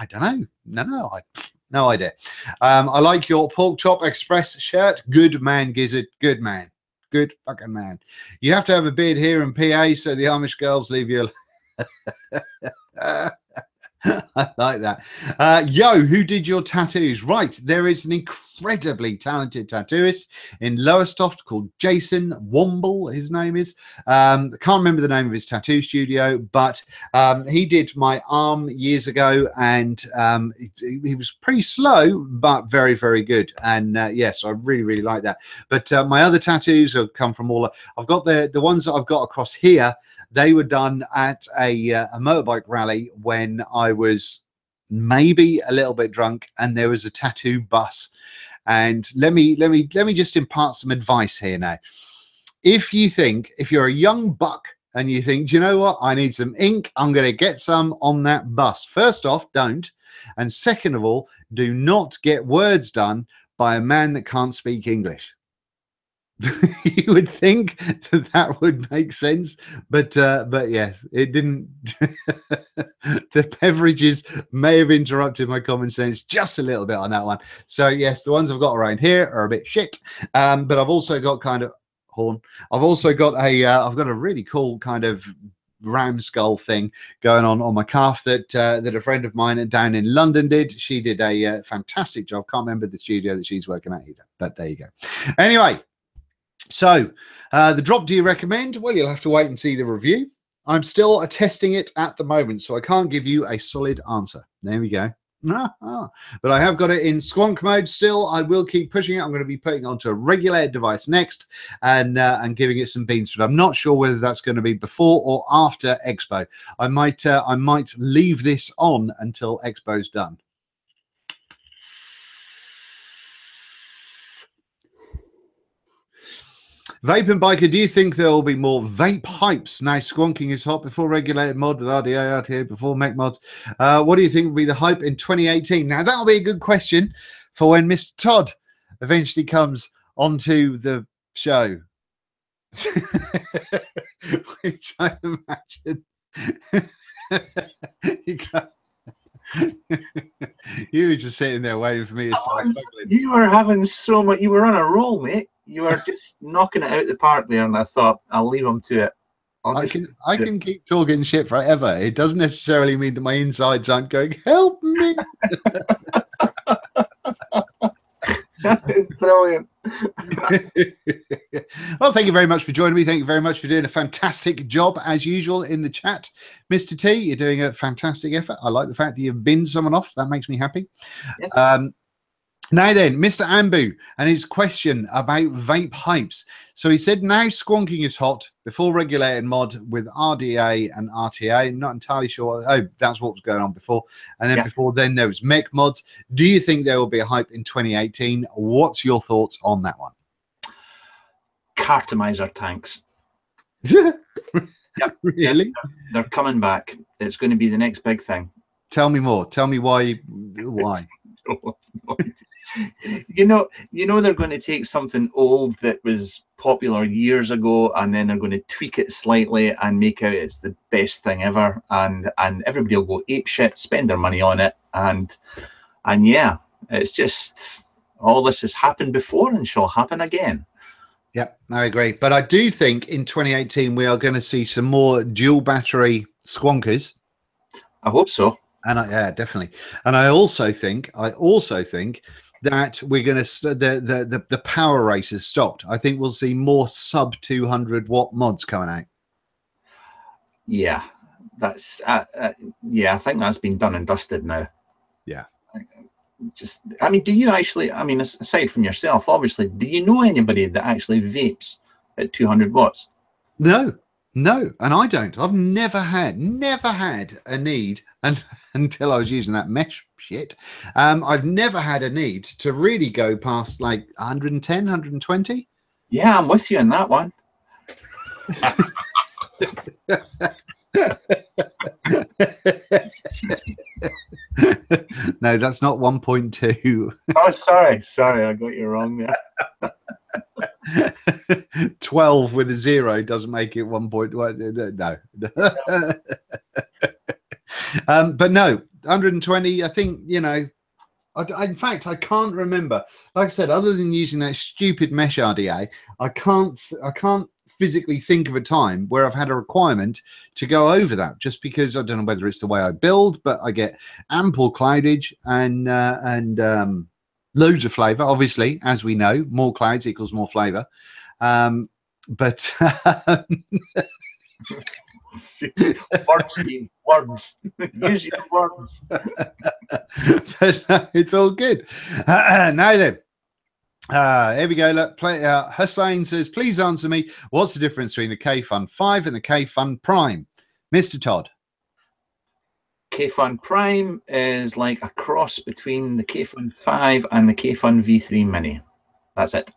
don't know. No idea. I like your Pork Chop Express shirt. Good man, Gizzard. Good man. Good fucking man. You have to have a beard here in PA so the Amish girls leave you alone. I like that. Yo, who did your tattoos? Right, there is an incredibly talented tattooist in Lowestoft called Jason Womble, his name is. I can't remember the name of his tattoo studio, but he did my arm years ago, and he was pretty slow, but very, very good. And yes, I really, really like that. But my other tattoos have come from all. I've got the ones that I've got across here. They were done at a motorbike rally when I was maybe a little bit drunk, and there was a tattoo bus. And let me just impart some advice here now. If you're a young buck and you think, do you know what, I need some ink, I'm going to get some on that bus. First off, don't. And second of all, do not get words done by a man that can't speak English. You would think that would make sense, but yes, it didn't. The beverages may have interrupted my common sense just a little bit on that one. So yes, the ones I've got around here are a bit shit, but I've also got kind of horn. I've also got I've got a really cool kind of ram skull thing going on my calf that a friend of mine down in London did. She did a fantastic job. Can't remember the studio that she's working at either, but there you go. Anyway. So the drop, do you recommend? Well, you'll have to wait and see the review. I'm still testing it at the moment, so I can't give you a solid answer. There we go. But I have got it in squonk mode still. I will keep pushing it. I'm going to be putting it onto a regulated device next and giving it some beans, but I'm not sure whether that's going to be before or after Expo. I might leave this on until Expo's done. Vaping Biker, do you think there will be more vape hypes now squonking is hot before regulated mod with RDA, RTA, before mech mods? What do you think will be the hype in 2018? Now, that'll be a good question for when Mr. Todd eventually comes onto the show. Which I imagine you, you were just sitting there waiting for me to start struggling. You were having so much. You were on a roll, mate. You were just knocking it out the park there, and I thought I'll leave him to it. I can keep talking shit forever. It doesn't necessarily mean that my insides aren't going, help me. That is brilliant. Well, thank you very much for joining me. Thank you very much for doing a fantastic job as usual in the chat. Mr. T, you're doing a fantastic effort. I like the fact that you've binned someone off. That makes me happy. Yes. Now then, Mr. Ambu and his question about vape hypes. So he said, now squonking is hot before regulated mod with RDA and RTA. I'm not entirely sure. Oh, that's what was going on before. And then before then, there was mech mods. Do you think there will be a hype in 2018? What's your thoughts on that one? Cartomizer tanks. Yep. Really? They're coming back. It's going to be the next big thing. Tell me more. Tell me why. Why? You know they're going to take something old that was popular years ago, and then they're going to tweak it slightly and make out it's the best thing ever, and everybody will go ape shit, spend their money on it, and yeah, it's just all this has happened before and shall happen again. Yeah, I agree. But I do think in 2018 we are going to see some more dual battery squonkers. I hope so. And yeah, definitely. And I also think that we're going to the power race has stopped. I think we'll see more sub 200 watt mods coming out. Yeah, that's yeah, I think that's been done and dusted now. Yeah. I mean, do you actually, I mean, aside from yourself, obviously, do you know anybody that actually vapes at 200 watts? No, and I don't. I've never had a need, and until I was using that mesh shit, I've never had a need to really go past like 110, 120. Yeah, I'm with you on that one. No, that's not 1.2. Oh, sorry, I got you wrong there. 12 with a 0 doesn't make it 1.1. No. But no, 120. I think, you know, in fact, I can't remember. Like I said, other than using that stupid mesh RDA, I can't physically think of a time where I've had a requirement to go over that, just because I don't know whether it's the way I build, but I get ample cloudage and loads of flavor. Obviously, as we know, more clouds equals more flavor. But words, words. Use your words. But no, it's all good. Now then. Here we go. Look, Hussein says, please answer me. What's the difference between the K-Fun 5 and the K-Fun Prime? Mr. Todd. K-Fun Prime is like a cross between the K-Fun 5 and the K-Fun V3 Mini. That's it.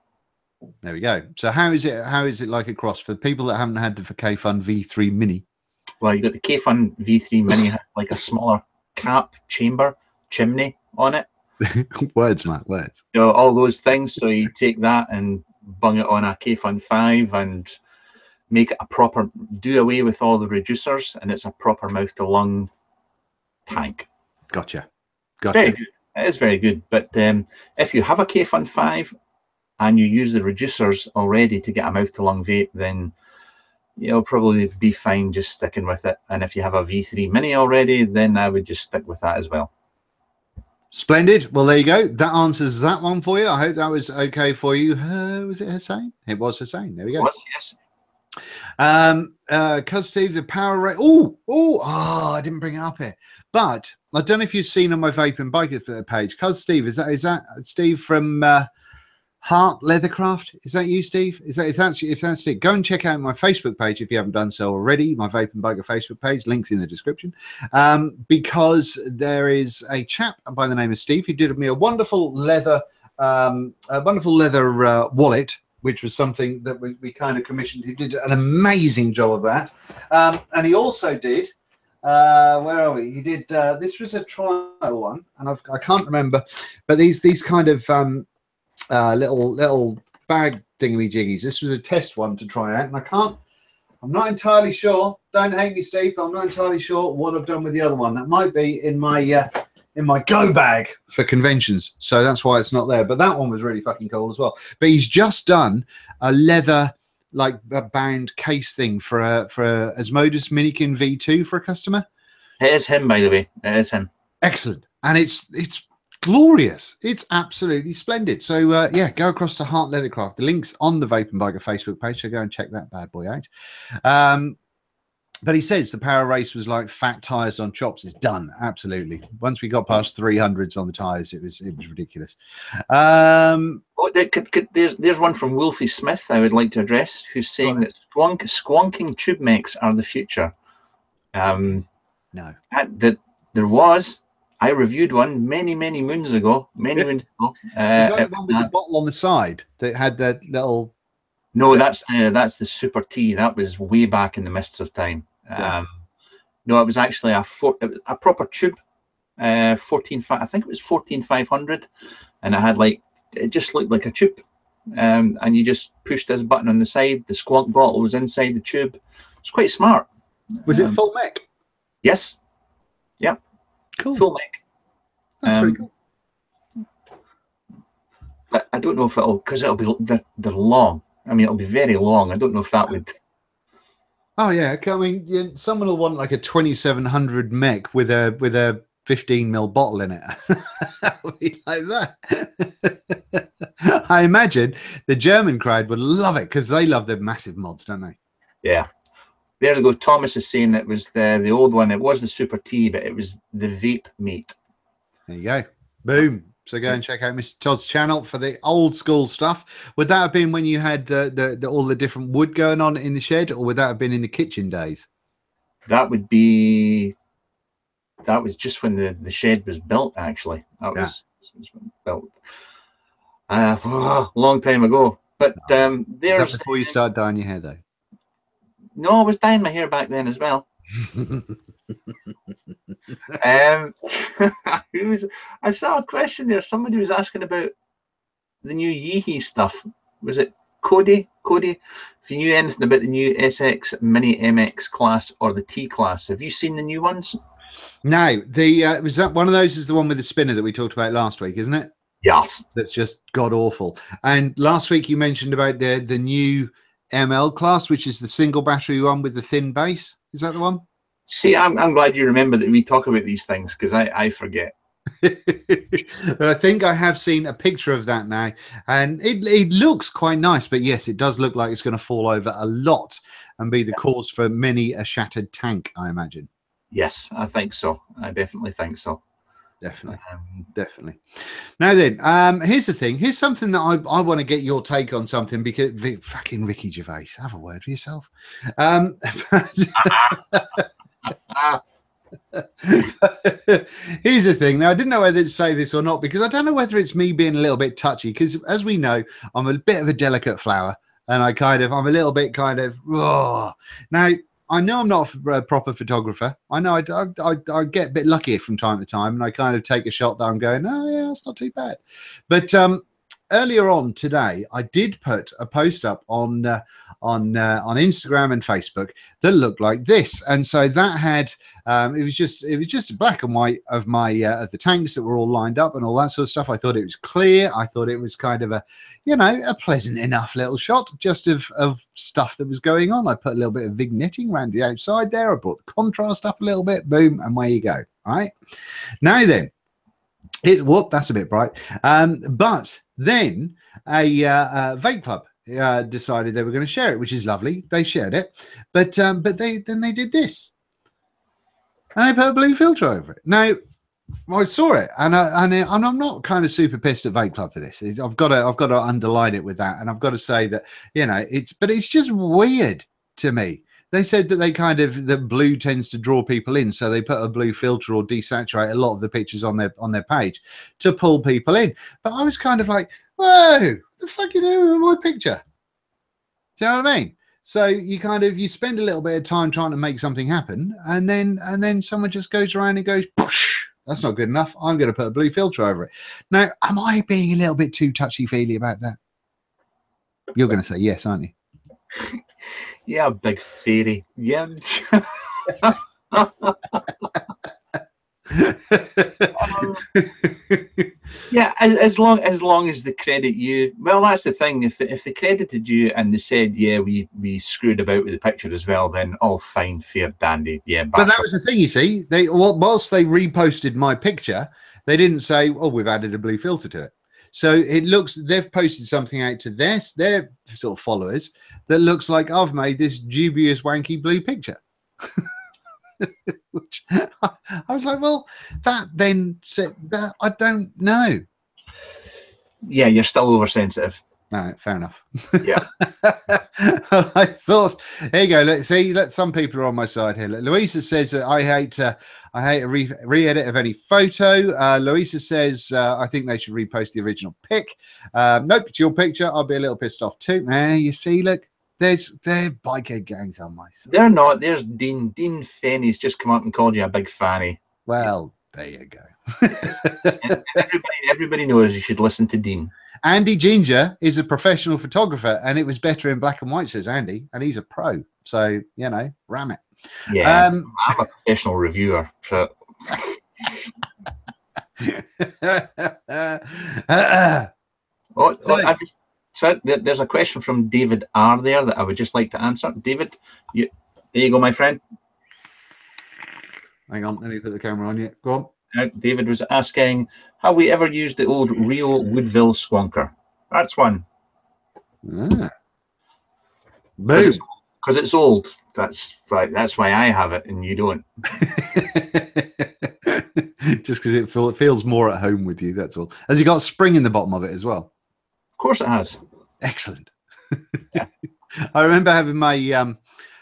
There we go. So how is it like a cross for people that haven't had the K-Fun V3 Mini? Well, you got the K-Fun V3 Mini has like a smaller cap chimney on it. Words, Matt, words. You know, all those things. So you take that and bung it on a K-Fun 5 and make it a proper, do away with all the reducers, and it's a proper mouth to lung tank. Gotcha. Very good. It is very good. But if you have a K-Fun 5 and you use the reducers already to get a mouth to lung vape, then you'll probably be fine just sticking with it. And if you have a V3 Mini already, then I would just stick with that as well. Splendid. Well, there you go. That answers that one for you. I hope that was okay for you. Was it Hussein? It was Hussein. There we go. It was, yes. Cuz Steve, the power rate. I didn't bring it up here. But I don't know if you've seen on my Vaping Bike page. Cuz Steve, is that Steve from Heart Leathercraft? Is that you, Steve? If that's it, go and check out my Facebook page if you haven't done so already. My Vaping Biker Facebook page, links in the description. Because there is a chap by the name of Steve who did me a wonderful leather wallet, which was something that we kind of commissioned. He did an amazing job of that, and he also did. Where are we? He did. This was a trial one, and I can't remember, but these kind of little bag thingy jiggies. This was a test one to try out, and I'm not entirely sure. Don't hate me, Steve. I'm not entirely sure what I've done with the other one. That might be in my go bag for conventions, so that's why it's not there. But that one was really fucking cool as well. But he's just done a leather like a bound case thing for a Asmodus Minikin V2 for a customer. It is him, by the way. It is him. Excellent, and it's glorious. It's absolutely splendid. So yeah, go across to Heart Leathercraft. The link's on the Vaping Biker Facebook page, so go and check that bad boy out. But he says the power race was like fat tires on chops. It's done. Absolutely. Once we got past 300s on the tires, it was ridiculous. Oh, there's one from Wolfie Smith I would like to address, who's saying that squonking tube mechs are the future. No. There was. I reviewed one many moons ago. Moons ago. Was that the one with the bottle on the side that had that little? No, that's the Super T. That was way back in the mists of time. Yeah. No, it was actually a proper tube. 14. I think it was 14500, and it had it just looked like a tube. And you just pushed this button on the side. The squonk bottle was inside the tube. It's quite smart. Was it full mech? Yes. Yep. Cool. Full mech. That's pretty cool. But I don't know if it'll be they're long. I mean, it'll be very long. I don't know if that would. Oh yeah, I mean, someone will want like a 2700 mech with a 15mm bottle in it. That would be like that. I imagine the German crowd would love it because they love their massive mods, don't they? Yeah. There we go. Thomas is saying it was the old one. It was the Super T, but it was the Vape Mate. There you go. Boom. So go and check out Mr Todd's channel for the old school stuff. Would that have been when you had all the different wood going on in the shed, or would that have been in the kitchen days? That was just when the shed was built. Actually, that was built a long time ago. But there's that before you start dyeing your hair, though. No, I was dyeing my hair back then as well. I saw a question there. Somebody was asking about the new Yeehee stuff. Was it Cody? If you knew anything about the new SX Mini MX class or the T class, have you seen the new ones? No, was that one of those? Is the one with the spinner that we talked about last week, isn't it? Yes. That's just god awful. And last week you mentioned about the new ML class, which is the single battery one with the thin base. Is that the one? See, I'm glad you remember that we talk about these things, because I forget. But I think I have seen a picture of that now, and it looks quite nice. But yes, it does look like it's going to fall over a lot and be the cause for many a shattered tank, I imagine. Yes, I think so. I definitely think so. Definitely. Definitely. Now then, here's the thing. Here's something that I want to get your take on something, because fucking Ricky Gervais, have a word for yourself. Here's the thing. Now, I didn't know whether to say this or not, because I don't know whether it's me being a little bit touchy, because as we know, I'm a bit of a delicate flower, and I'm a little bit raw. Now, I know I'm not a proper photographer. I know I get a bit lucky from time to time, and I kind of take a shot that I'm going, oh yeah, it's not too bad. But earlier on today, I did put a post up on Instagram and Facebook that looked like this, and so that had it was just black and white of my of the tanks that were all lined up and all that sort of stuff. I thought it was clear. I thought it was kind of a a pleasant enough little shot just of stuff that was going on. I put a little bit of vignetting around the outside there. I brought the contrast up a little bit. Boom, and away you go. All right, now then. That's a bit bright. But then a vape club decided they were going to share it, which is lovely. They shared it, but they did this, and they put a blue filter over it. Now, I saw it, and I'm not kind of super pissed at Vape Club for this. I've got to underline it with that, and I've got to say that it's just weird to me. They said that that blue tends to draw people in, so they put a blue filter or desaturate a lot of the pictures on their page to pull people in. But I was kind of like, whoa, what the fuck are you doing with my picture? Do you know what I mean? So you spend a little bit of time trying to make something happen, and then someone just goes around and goes, push, that's not good enough. I'm going to put a blue filter over it. Now, am I being a little bit too touchy-feely about that? You're going to say yes, aren't you? Yeah, big fairy. Yeah. Yeah, as long as they credit you, well, that's the thing. If they credited you and they said, yeah, we screwed about with the picture as well, then all fine, fair, dandy. Yeah, but that was the thing, you see. Whilst they reposted my picture, they didn't say, "Oh, we've added a blue filter to it." So it looks they've posted something out to their sort of followers that looks like I've made this dubious, wanky blue picture. Which I was like, well, that then said that I don't know. Yeah, you're still oversensitive. No, fair enough. Yeah. I thought, there you go. Let's see. Some people are on my side here. Louisa says that I hate a re-edit of any photo. Louisa says I think they should repost the original pic. Nope, it's your picture. I'll be a little pissed off too. You see, look, they're biker gangs on my side. They're not. There's Dean. Dean Fenney's just come up and called you a big fanny. Well, there you go. and everybody knows you should listen to Dean. Andy Ginger is a professional photographer, and it was better in black and white, says Andy, and he's a pro. So, you know, ram it. Yeah, I'm a professional reviewer. So. So there's a question from David R there that I would just like to answer. David, there you go, my friend. Hang on, let me put the camera on you. Go on. David was asking, have we ever used the old Rio Woodville squonker? That's one. Boom. Because it's old. That's right. That's why I have it and you don't. Just because it feels more at home with you. That's all. Has it got a spring in the bottom of it as well? Of course it has. Excellent. Yeah. I remember having my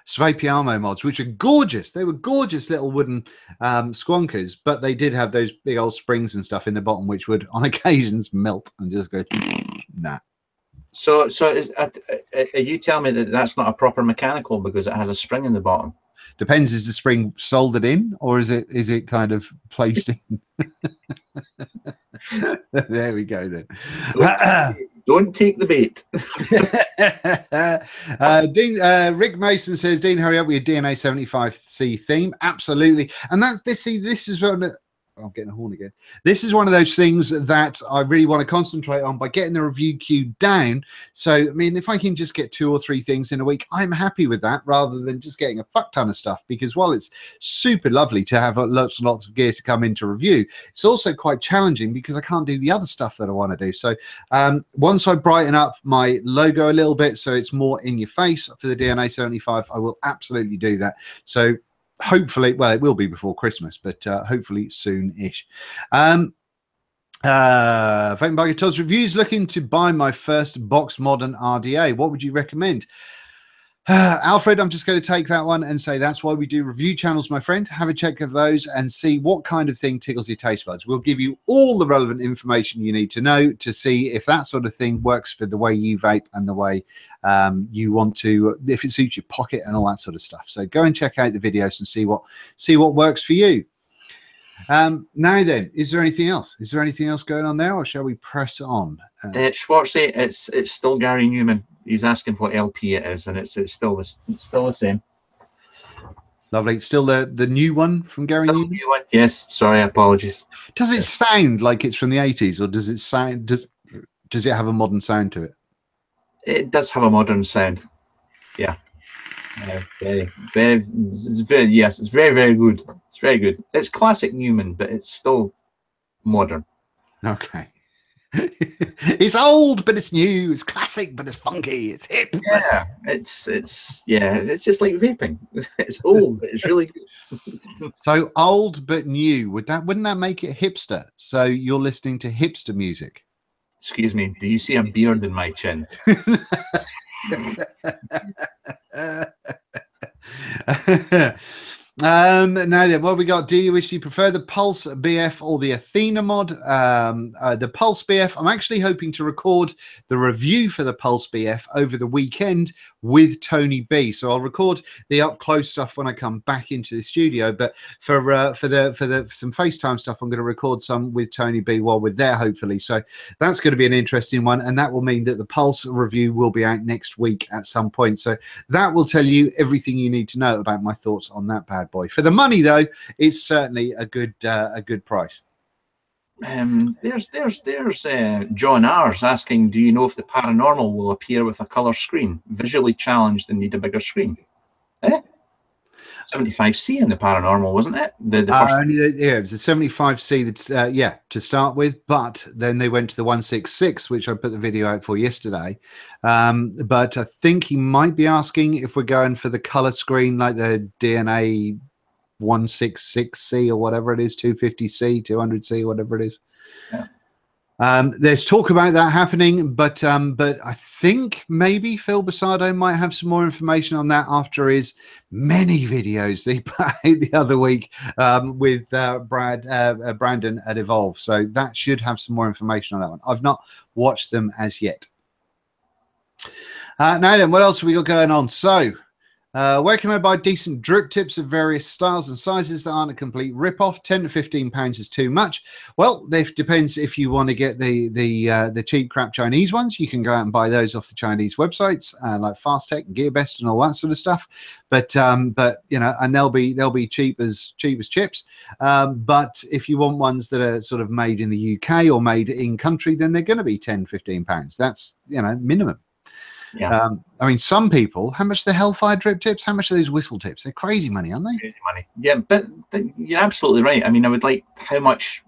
Svapiamo mods, which are gorgeous. They were gorgeous little wooden squonkers, but they did have those big old springs and stuff in the bottom, which would on occasions melt and just go nah. So you tell me that that's not a proper mechanical because it has a spring in the bottom? Depends. Is the spring soldered in, or is it kind of placed in? There we go then. Don't take the bait. Rick Mason says, Dean, hurry up with your DNA 75C theme. Absolutely. And this is one. I'm getting a horn again. This is one of those things that I really want to concentrate on by getting the review queue down. So, I mean, if I can just get 2 or 3 things in a week, I'm happy with that rather than just getting a fuck ton of stuff. Because while it's super lovely to have lots and lots of gear to come into review, it's also quite challenging because I can't do the other stuff that I want to do. So once I brighten up my logo a little bit so it's more in your face for the DNA 75, I will absolutely do that. So hopefully, well, it will be before Christmas, but hopefully soon-ish. Vaping Biker Todd's reviews. Looking to buy my first box modern RDA. What would you recommend? Alfred, I'm just going to take that one and say that's why we do review channels, my friend. Have a check of those and see what kind of thing tickles your taste buds. We'll give you all the relevant information you need to know to see if that sort of thing works for the way you vape and the way you want to, if it suits your pocket and all that sort of stuff. So go and check out the videos and see what works for you. Now then, is there anything else? Is there anything else going on there, or shall we press on? Schwartzy, it's still Gary Newman. He's asking what LP it is, and it's still the same. Lovely. Still the new one from Gary Newman? New one. Yes. Sorry, apologies. Does it sound like it's from the 80s, or does it sound does it have a modern sound to it? It does have a modern sound. Yeah. Very, yes, it's very, very good. It's very good. It's classic Newman, but it's still modern. Okay. It's old, but it's new. It's classic, but it's funky. It's hip. Yeah, it's just like vaping. It's old, but it's really good. So old but new. Wouldn't that make it hipster? So you're listening to hipster music. Excuse me. Do you see a beard in my chin? Now then, what we got? Do you prefer the Pulse BF or the Athena mod? The Pulse BF, I'm actually hoping to record the review for the Pulse BF over the weekend with Tony B. So I'll record the up close stuff when I come back into the studio. But for some FaceTime stuff, I'm going to record some with Tony B while we're there, hopefully. So that's going to be an interesting one, and that will mean that the Pulse review will be out next week at some point. So that will tell you everything you need to know about my thoughts on that bad boy. For the money, though, it's certainly a good price. There's John R's asking, do you know if the Paranormal will appear with a colour screen? Visually challenged and need a bigger screen. 75C in the Paranormal, wasn't it? The first yeah, it was a 75C that's yeah, to start with, but then they went to the 166, which I put the video out for yesterday. But I think he might be asking if we're going for the color screen like the DNA 166C or whatever it is, 250C, 200C, whatever it is. Yeah. There's talk about that happening, but I think maybe Phil Basado might have some more information on that after his many videos that he put out the other week with Brandon at Evolve. So that should have some more information on that one. I've not watched them as yet. Now then, what else have we got going on? So where can I buy decent drip tips of various styles and sizes that aren't a complete rip-off? 10 to 15 pounds is too much. Well, it depends. If you want to get the cheap crap Chinese ones, you can go out and buy those off the Chinese websites like Fast Tech and GearBest and all that sort of stuff. But you know, and they'll be cheap as chips. But if you want ones that are sort of made in the UK or made in country, then they're going to be 10, 15 pounds. That's, you know, minimum. Yeah. I mean, some people, how much the Hellfire drip tips? How much are those whistle tips? They're crazy money, aren't they? Crazy money. Yeah, but you're absolutely right. I mean, I would like how much,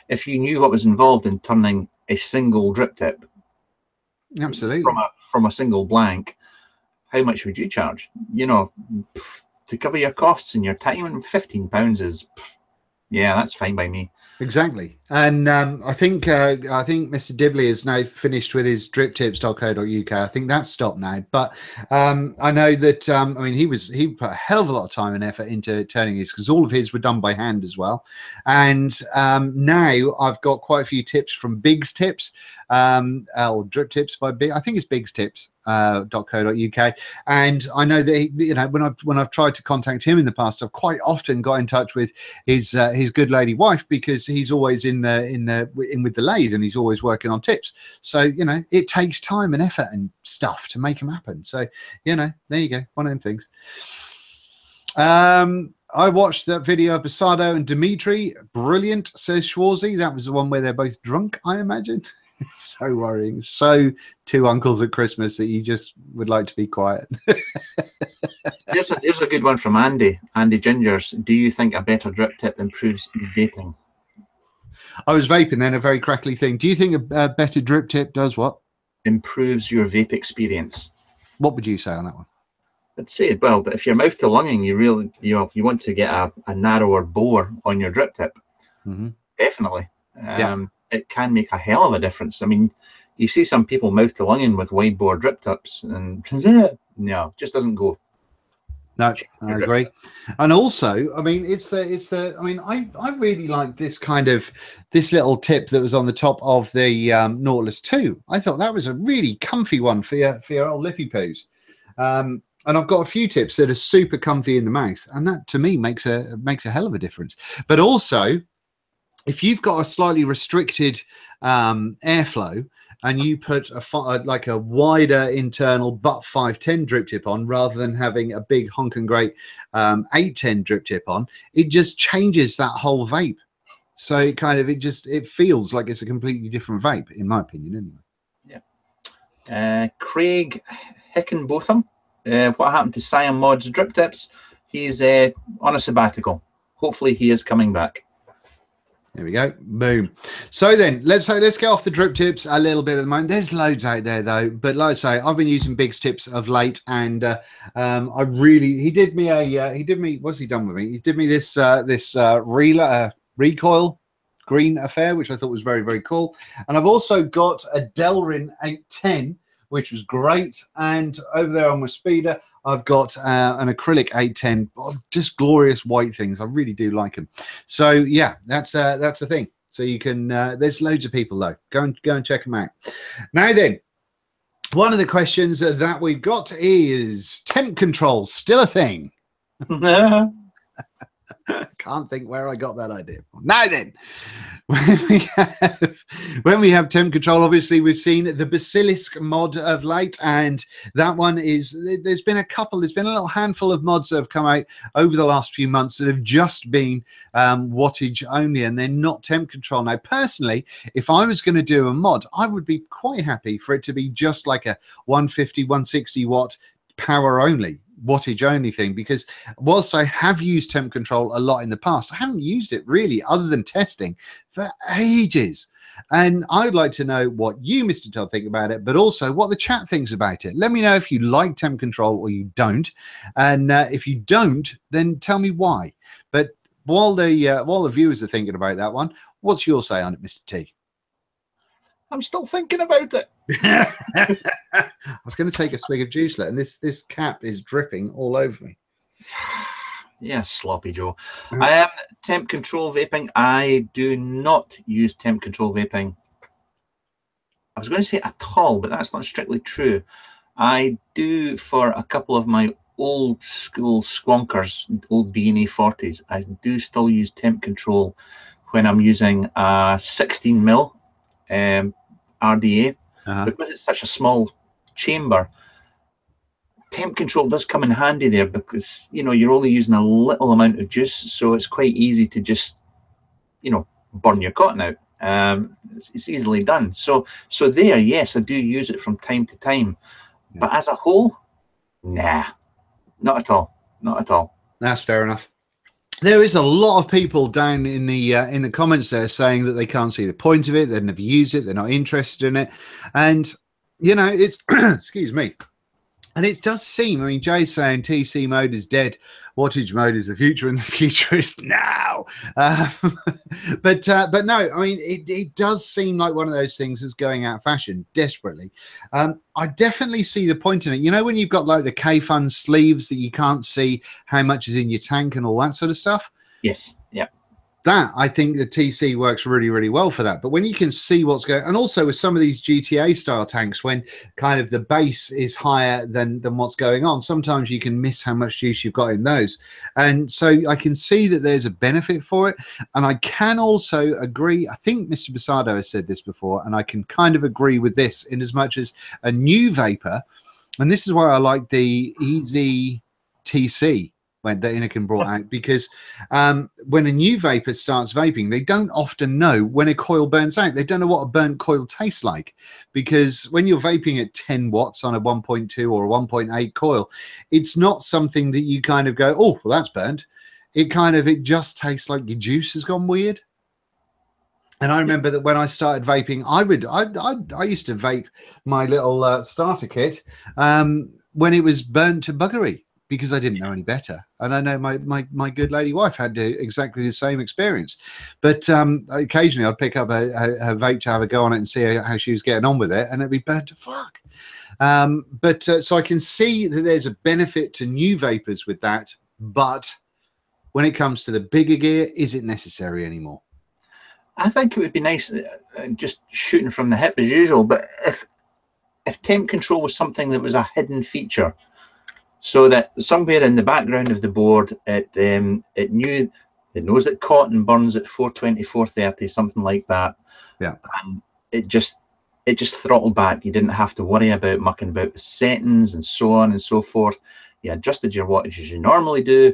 if you knew what was involved in turning a single drip tip, absolutely, from a single blank, how much would you charge? You know, to cover your costs and your time, and £15 is, yeah, that's fine by me. Exactly. And I think Mr. Dibley has now finished with his driptips.co.uk. I think that's stopped now. But I know that I mean, he put a hell of a lot of time and effort into turning his, because all of his were done by hand as well. And now I've got quite a few tips from Biggs Tips, or Drip Tips by Big. I think it's Biggs Tips. .co.uk, and I know that he, you know, when I've tried to contact him in the past, I've quite often got in touch with his good lady wife, because he's always in with the lathe and he's always working on tips. So, you know, it takes time and effort and stuff to make them happen. So, you know, there you go, one of them things. I watched that video of Basado and Dimitri. Brilliant, says Schwarzy. That was the one where they're both drunk, I imagine. So worrying. So two uncles at Christmas that you just would like to be quiet. Here's a good one from Andy Gingers. Do you think a better drip tip improves vaping? I was vaping then, a very crackly thing. Do you think a better drip tip does what? Improves your vape experience. What would you say on that one? I'd say, well, if you're mouth to lunging, you want to get a narrower bore on your drip tip. Mm-hmm. Definitely. It can make a hell of a difference. I mean, you see some people mouth to lunging with wide bore drip tips, and no, just doesn't go. No, I agree. And also, I mean, I mean, I really like this little tip that was on the top of the Nautilus 2. I thought that was a really comfy one for your old lippy poos. And I've got a few tips that are super comfy in the mouth, and that to me makes a hell of a difference. But also, if you've got a slightly restricted airflow and you put like a wider internal but 510 drip tip on, rather than having a big honking great 810 drip tip on, it just changes that whole vape. So it feels like it's a completely different vape, in my opinion, anyway. Yeah. Craig Hickenbotham. What happened to Siam Mod's drip tips? He's on a sabbatical. Hopefully he is coming back. There we go. Boom. So then let's get off the drip tips a little bit at the moment. There's loads out there though, but like I say, I've been using Biggs Tips of late, and he did me what's he done with me? He did me this recoil green affair, which I thought was very, very cool. And I've also got a Delrin 810, which was great. And over there on my speeder, I've got an acrylic 810, just glorious white things. I really do like them. So yeah, that's the thing. So you can. There's loads of people though. Go and check them out. Now then, one of the questions that we've got is temp control still a thing? Can't think where I got that idea from. Now then, when we have temp control, obviously we've seen the Basilisk mod of late, and that one is, there's been a little handful of mods that have come out over the last few months that have just been wattage only, and they're not temp control. Now personally, if I was going to do a mod, I would be quite happy for it to be just like a 150 160 watt power only, wattage only thing, because whilst I have used temp control a lot in the past, I haven't used it really other than testing for ages. And I'd like to know what you, Mr. Todd, think about it, but also what the chat thinks about it. Let me know if you like temp control or you don't, and if you don't, then tell me why. But while the viewers are thinking about that one, what's your say on it, Mr. T? I'm still thinking about it. I was going to take a swig of juice, and this cap is dripping all over me. Yeah, sloppy Joe. Temp control vaping. I do not use temp control vaping. I was going to say at all, but that's not strictly true. I do for a couple of my old school squonkers, old DNA 40s. I do still use temp control when I'm using a 16mm RDA, because it's such a small chamber. Temp control does come in handy there, because you're only using a little amount of juice, so it's quite easy to just burn your cotton out. It's easily done. So there, yes, I do use it from time to time, but as a whole, nah, not at all. That's fair enough. There is a lot of people down in the comments there saying that they can't see the point of it, they've never used it, they're not interested in it, and it's excuse me. And it does seem, I mean, Jay's saying TC mode is dead, wattage mode is the future, and the future is now. But no, I mean, it does seem like one of those things that's going out of fashion desperately. I definitely see the point in it. When you've got like the K-Fun sleeves that you can't see how much is in your tank and all that sort of stuff. Yes, yeah. That, I think the TC works really, really well for that. But when you can see what's going, and also with some of these GTA style tanks, when kind of the base is higher than what's going on, sometimes you can miss how much juice you've got in those. And so I can see that there's a benefit for it. And I can also agree, I think Mr. Basado has said this before, and I can kind of agree with this in as much as a new vapor. And this is why I like the Easy TC when the Inakin brought out, because when a new vapor starts vaping, they don't often know when a coil burns out. They don't know what a burnt coil tastes like, because when you're vaping at 10 watts on a 1.2 or a 1.8 coil, it's not something that you kind of go, oh, well, that's burnt. It just tastes like your juice has gone weird. And I remember that when I started vaping, I used to vape my little starter kit when it was burnt to buggery, because I didn't know any better. And I know my good lady wife had exactly the same experience. But occasionally I'd pick up a vape to have a go on it and see how she was getting on with it, and it'd be burnt to fuck. So I can see that there's a benefit to new vapors with that, but when it comes to the bigger gear, is it necessary anymore? I think it would be nice, just shooting from the hip as usual, but if temp control was something that was a hidden feature, so that somewhere in the background of the board, it knows that cotton burns at 420, 430, something like that. Yeah. And it just throttled back. You didn't have to worry about mucking about with settings and so on and so forth. You adjusted your wattage as you normally do,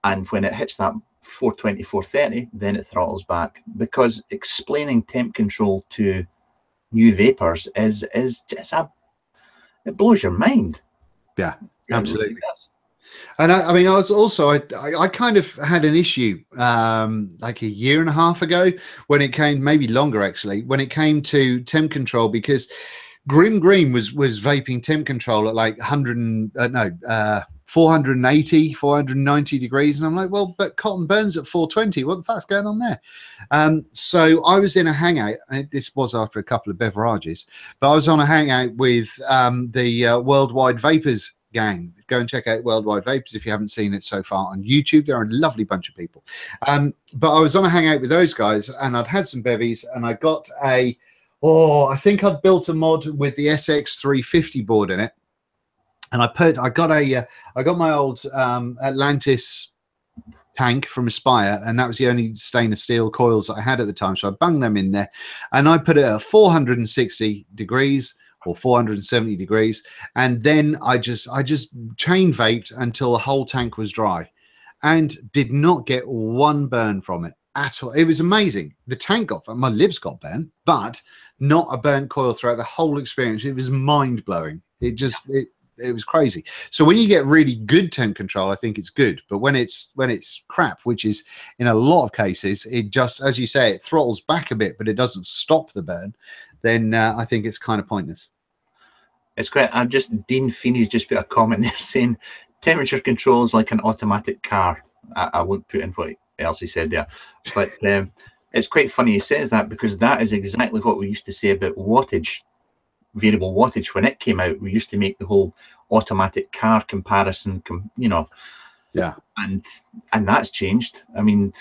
and when it hits that 420, 430, then it throttles back. Because explaining temp control to new vapors is just it blows your mind. Yeah, absolutely. And I mean, I kind of had an issue like a year and a half ago when it came, maybe longer actually, when it came to temp control, because Grim Green was vaping temp control at like 480, 490 degrees. And I'm like, well, but cotton burns at 420. What the fuck's going on there? So I was in a hangout, and this was after a couple of beverages, but I was on a hangout with the Worldwide Vapors gang. Go and check out Worldwide Vapors if you haven't seen it so far on YouTube. They're a lovely bunch of people. But I was on a hangout with those guys, and I'd had some bevies, and I got a, I think I'd built a mod with the SX350 board in it. And I got my old Atlantis tank from Aspire, and that was the only stainless steel coils that I had at the time. So I bunged them in there, and I put it at 460 degrees or 470 degrees, and then I just chain vaped until the whole tank was dry, and did not get one burn from it at all. It was amazing. The tank got, my lips got burnt, but not a burnt coil throughout the whole experience. It was mind blowing. It was crazy. So when you get really good temp control, I think it's good. But when it's crap, which is in a lot of cases, it just, as you say, it throttles back a bit, but it doesn't stop the burn, then I think it's kind of pointless. It's great. Dean Feeney's just put a comment there saying temperature control is like an automatic car. I won't put in what else he said there, but it's quite funny he says that, because that is exactly what we used to say about wattage. Variable wattage, when it came out, we used to make the whole automatic car comparison, yeah, and that's changed. I mean,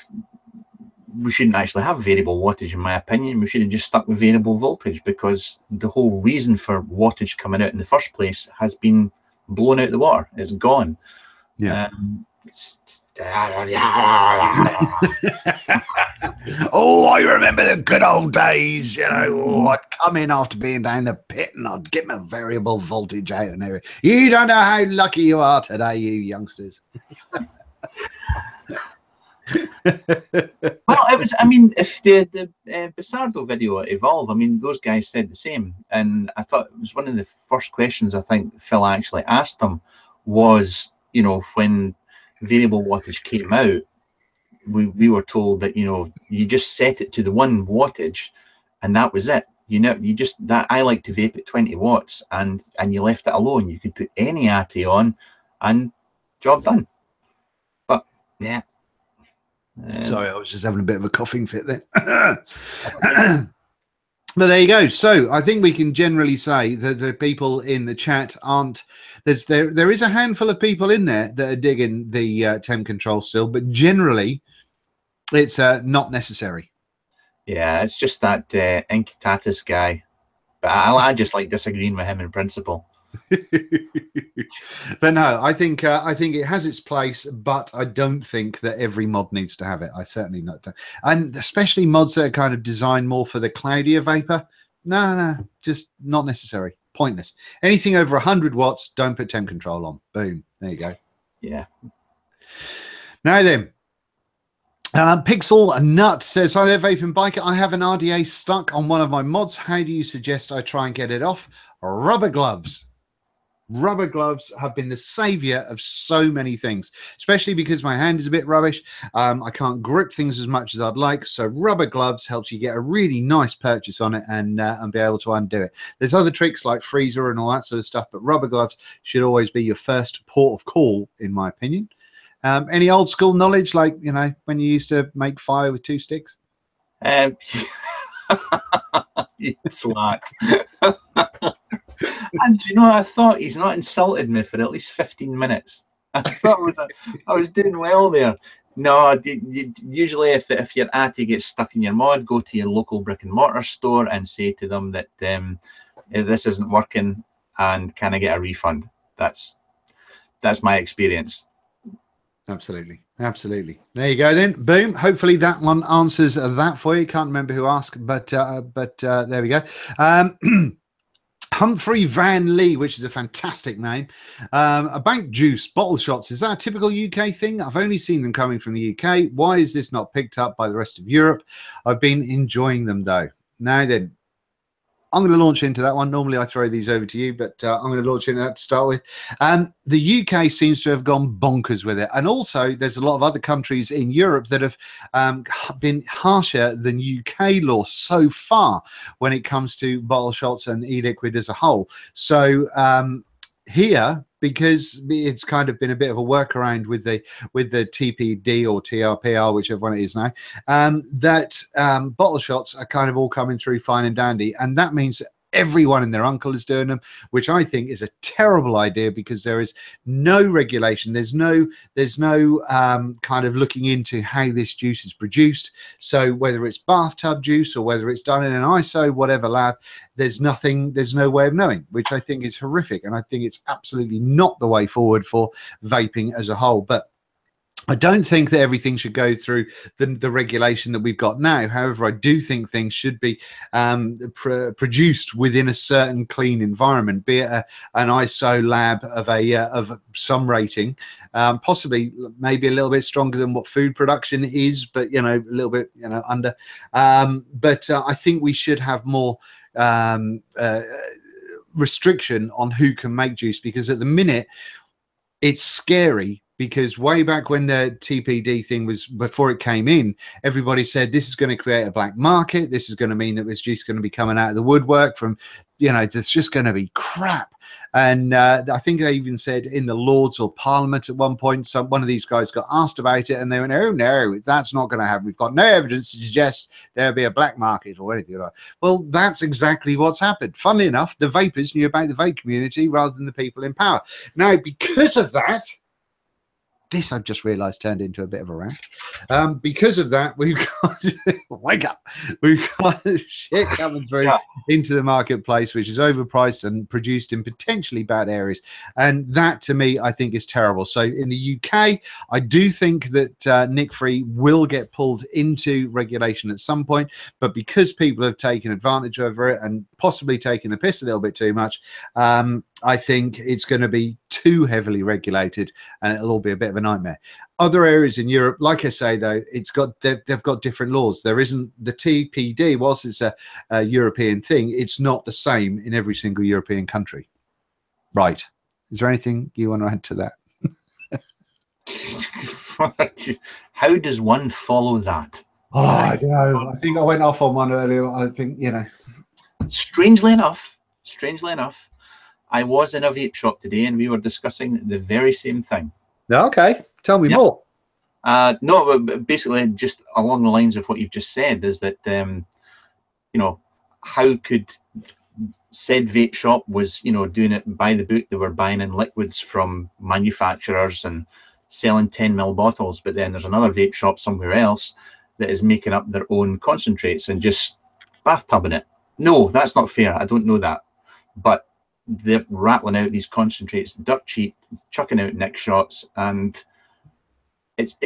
we shouldn't actually have variable wattage, in my opinion. We should have just stuck with variable voltage, because the whole reason for wattage coming out in the first place has been blown out the water. It's gone. Yeah. Oh, I remember the good old days, you know. I'd come in after being down the pit and I'd get my variable voltage out and everything. You don't know how lucky you are today, you youngsters. Well, it was, I mean, if the Bissardo video at Evolve, I mean, those guys said the same. And I thought it was one of the first questions I think Phil actually asked them was, you know, when variable wattage came out, we were told that, you know, you just set it to the 1 wattage and that was it. You know, you just, that I like to vape at 20 watts and you left it alone. You could put any AT on and job done. But yeah. Sorry, I was just having a bit of a coughing fit there. But there you go. So I think we can generally say that the people in the chat aren't, there is a handful of people in there that are digging the temp control still, but generally it's not necessary. Yeah, it's just that Incitatus guy. But I just like disagreeing with him in principle. But no, I think it has its place, but I don't think that every mod needs to have it. I certainly not, and especially mods that are kind of designed more for the cloudier vapor. No, just not necessary. Pointless. Anything over 100 watts, don't put temp control on. Boom. There you go. Yeah. Now then, Pixel Nut says, hi there, Vaping Biker. I have an RDA stuck on one of my mods. How do you suggest I try and get it off? Rubber gloves. Rubber gloves have been the savior of so many things, especially because my hand is a bit rubbish. I can't grip things as much as I'd like. So rubber gloves helps you get a really nice purchase on it and be able to undo it. There's other tricks like freezer and all that sort of stuff, but rubber gloves should always be your first port of call, in my opinion. Any old school knowledge, like, you know, when you used to make fire with 2 sticks? You swat. And you know, I thought he's not insulted me for at least 15 minutes. I thought I was doing well there. No, usually if your ATI gets stuck in your mod, go to your local brick and mortar store and say to them that this isn't working and can I get a refund? That's my experience. Absolutely. There you go then. Boom. Hopefully that one answers that for you. Can't remember who asked, but there we go. Humphrey Van Lee, which is a fantastic name. About juice, bottle shots. Is that a typical UK thing? I've only seen them coming from the UK. Why is this not picked up by the rest of Europe? I've been enjoying them though. Now then, I'm going to launch into that one. Normally I throw these over to you, but I'm going to launch into that to start with. The UK seems to have gone bonkers with it. And also there's a lot of other countries in Europe that have been harsher than UK law so far when it comes to bottle shots and e-liquid as a whole. So here, because it's kind of been a bit of a workaround with the TPD or TRPR, whichever one it is now, that bottle shots are kind of all coming through fine and dandy, and that means that everyone and their uncle is doing them, which I think is a terrible idea because there is no regulation. There's no kind of looking into how this juice is produced. So whether it's bathtub juice or whether it's done in an ISO whatever lab, there's no way of knowing, which I think is horrific, and I think it's absolutely not the way forward for vaping as a whole. But I don't think that everything should go through the regulation that we've got now. However, I do think things should be produced within a certain clean environment, be it an ISO lab of some rating, possibly maybe a little bit stronger than what food production is, but a little bit under. But I think we should have more restriction on who can make juice, because at the minute it's scary. Because way back when the TPD thing was, before it came in, everybody said this is going to create a black market. This is going to mean that this juice is going to be coming out of the woodwork from, it's just going to be crap. And I think they even said in the Lords or Parliament at one point, one of these guys got asked about it, and they went, "Oh no, that's not going to happen. We've got no evidence to suggest there'll be a black market or anything like that." Well, that's exactly what's happened. Funnily enough, the vapors knew about the vape community rather than the people in power. Now, because of that, this I've just realized turned into a bit of a rant. Because of that, we've got wake up, we've got shit coming through into the marketplace which is overpriced and produced in potentially bad areas, and that to me I think is terrible. So in the UK, I do think that Nick Free will get pulled into regulation at some point, but because people have taken advantage over it and possibly taken the piss a little bit too much, I think it's going to be too heavily regulated, and it'll all be a bit of a nightmare. Other areas in Europe, like I say, though, they've got different laws. There isn't the TPD. Whilst it's a European thing, it's not the same in every single European country. Right? Is there anything you want to add to that? How does one follow that? Oh, I don't know. I think I went off on one earlier. I think Strangely enough, I was in a vape shop today, and we were discussing the very same thing. Okay, tell me more. No, but basically just along the lines of what you've just said is that, how could said vape shop was, doing it by the book. They were buying in liquids from manufacturers and selling 10 ml bottles, but then there's another vape shop somewhere else that is making up their own concentrates and just bathtubing it. No, that's not fair. I don't know that, but they're rattling out these concentrates dirt cheap, chucking out neck shots, and it's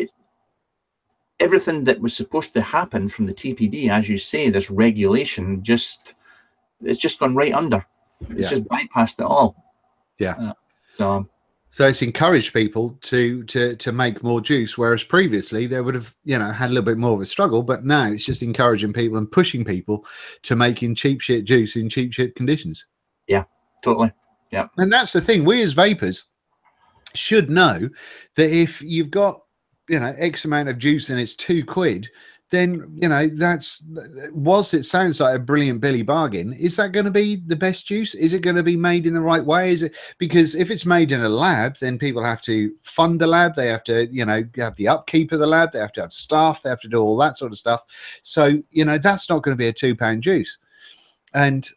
everything that was supposed to happen from the TPD, as you say. This regulation it's just gone right under. It's just bypassed it all. So it's encouraged people to make more juice, whereas previously they would have had a little bit more of a struggle, but now it's just encouraging people and pushing people to making cheap shit juice in cheap shit conditions. Yeah, totally. Yeah. And that's the thing. We as vapors should know that if you've got X amount of juice and it's £2, then that's, whilst it sounds like a brilliant Billy bargain, is that going to be the best juice? Is it going to be made in the right way? Is it, because if it's made in a lab, then people have to fund the lab, they have to have the upkeep of the lab, they have to have staff, they have to do all that sort of stuff. So that's not going to be a £2 juice. And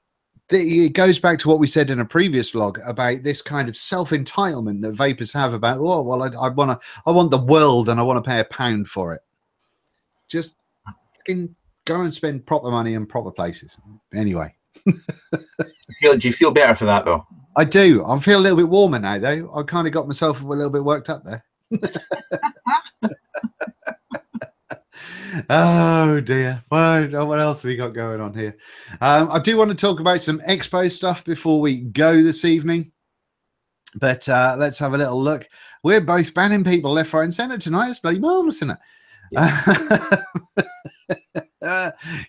it goes back to what we said in a previous vlog about this kind of self-entitlement that vapors have about, oh well, I want the world and I want to pay £1 for it. Just go and spend proper money in proper places. Anyway. Do you feel better for that, though? I do. I feel a little bit warmer now, though. I kind of got myself a little bit worked up there. Oh, dear. Well, what else have we got going on here? I do want to talk about some expo stuff before we go this evening. But let's have a little look. We're both banning people left, right, and centre tonight. It's bloody marvellous, isn't it?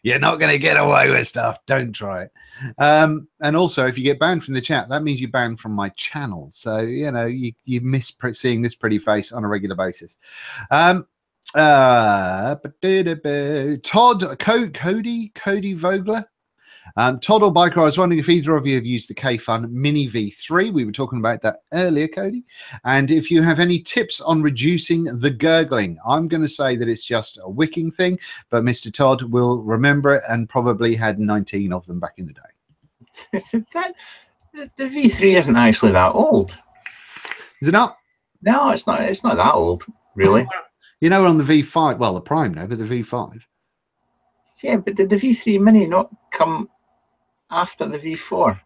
You're not going to get away with stuff. Don't try it. And also, if you get banned from the chat, that means you're banned from my channel. So you miss seeing this pretty face on a regular basis. Todd, Cody Vogler. Todd or Biker, I was wondering if either of you have used the K-Fun Mini V3. We were talking about that earlier, Cody. And if you have any tips on reducing the gurgling. I'm going to say that it's just a wicking thing, but Mr. Todd will remember it and probably had 19 of them back in the day. that the V3 isn't actually that old. Is it not? No, it's not. It's not that old, really. You know, we're on the V5. Well, the Prime now, but the V5. Yeah, but did the V3 Mini not come after the V4?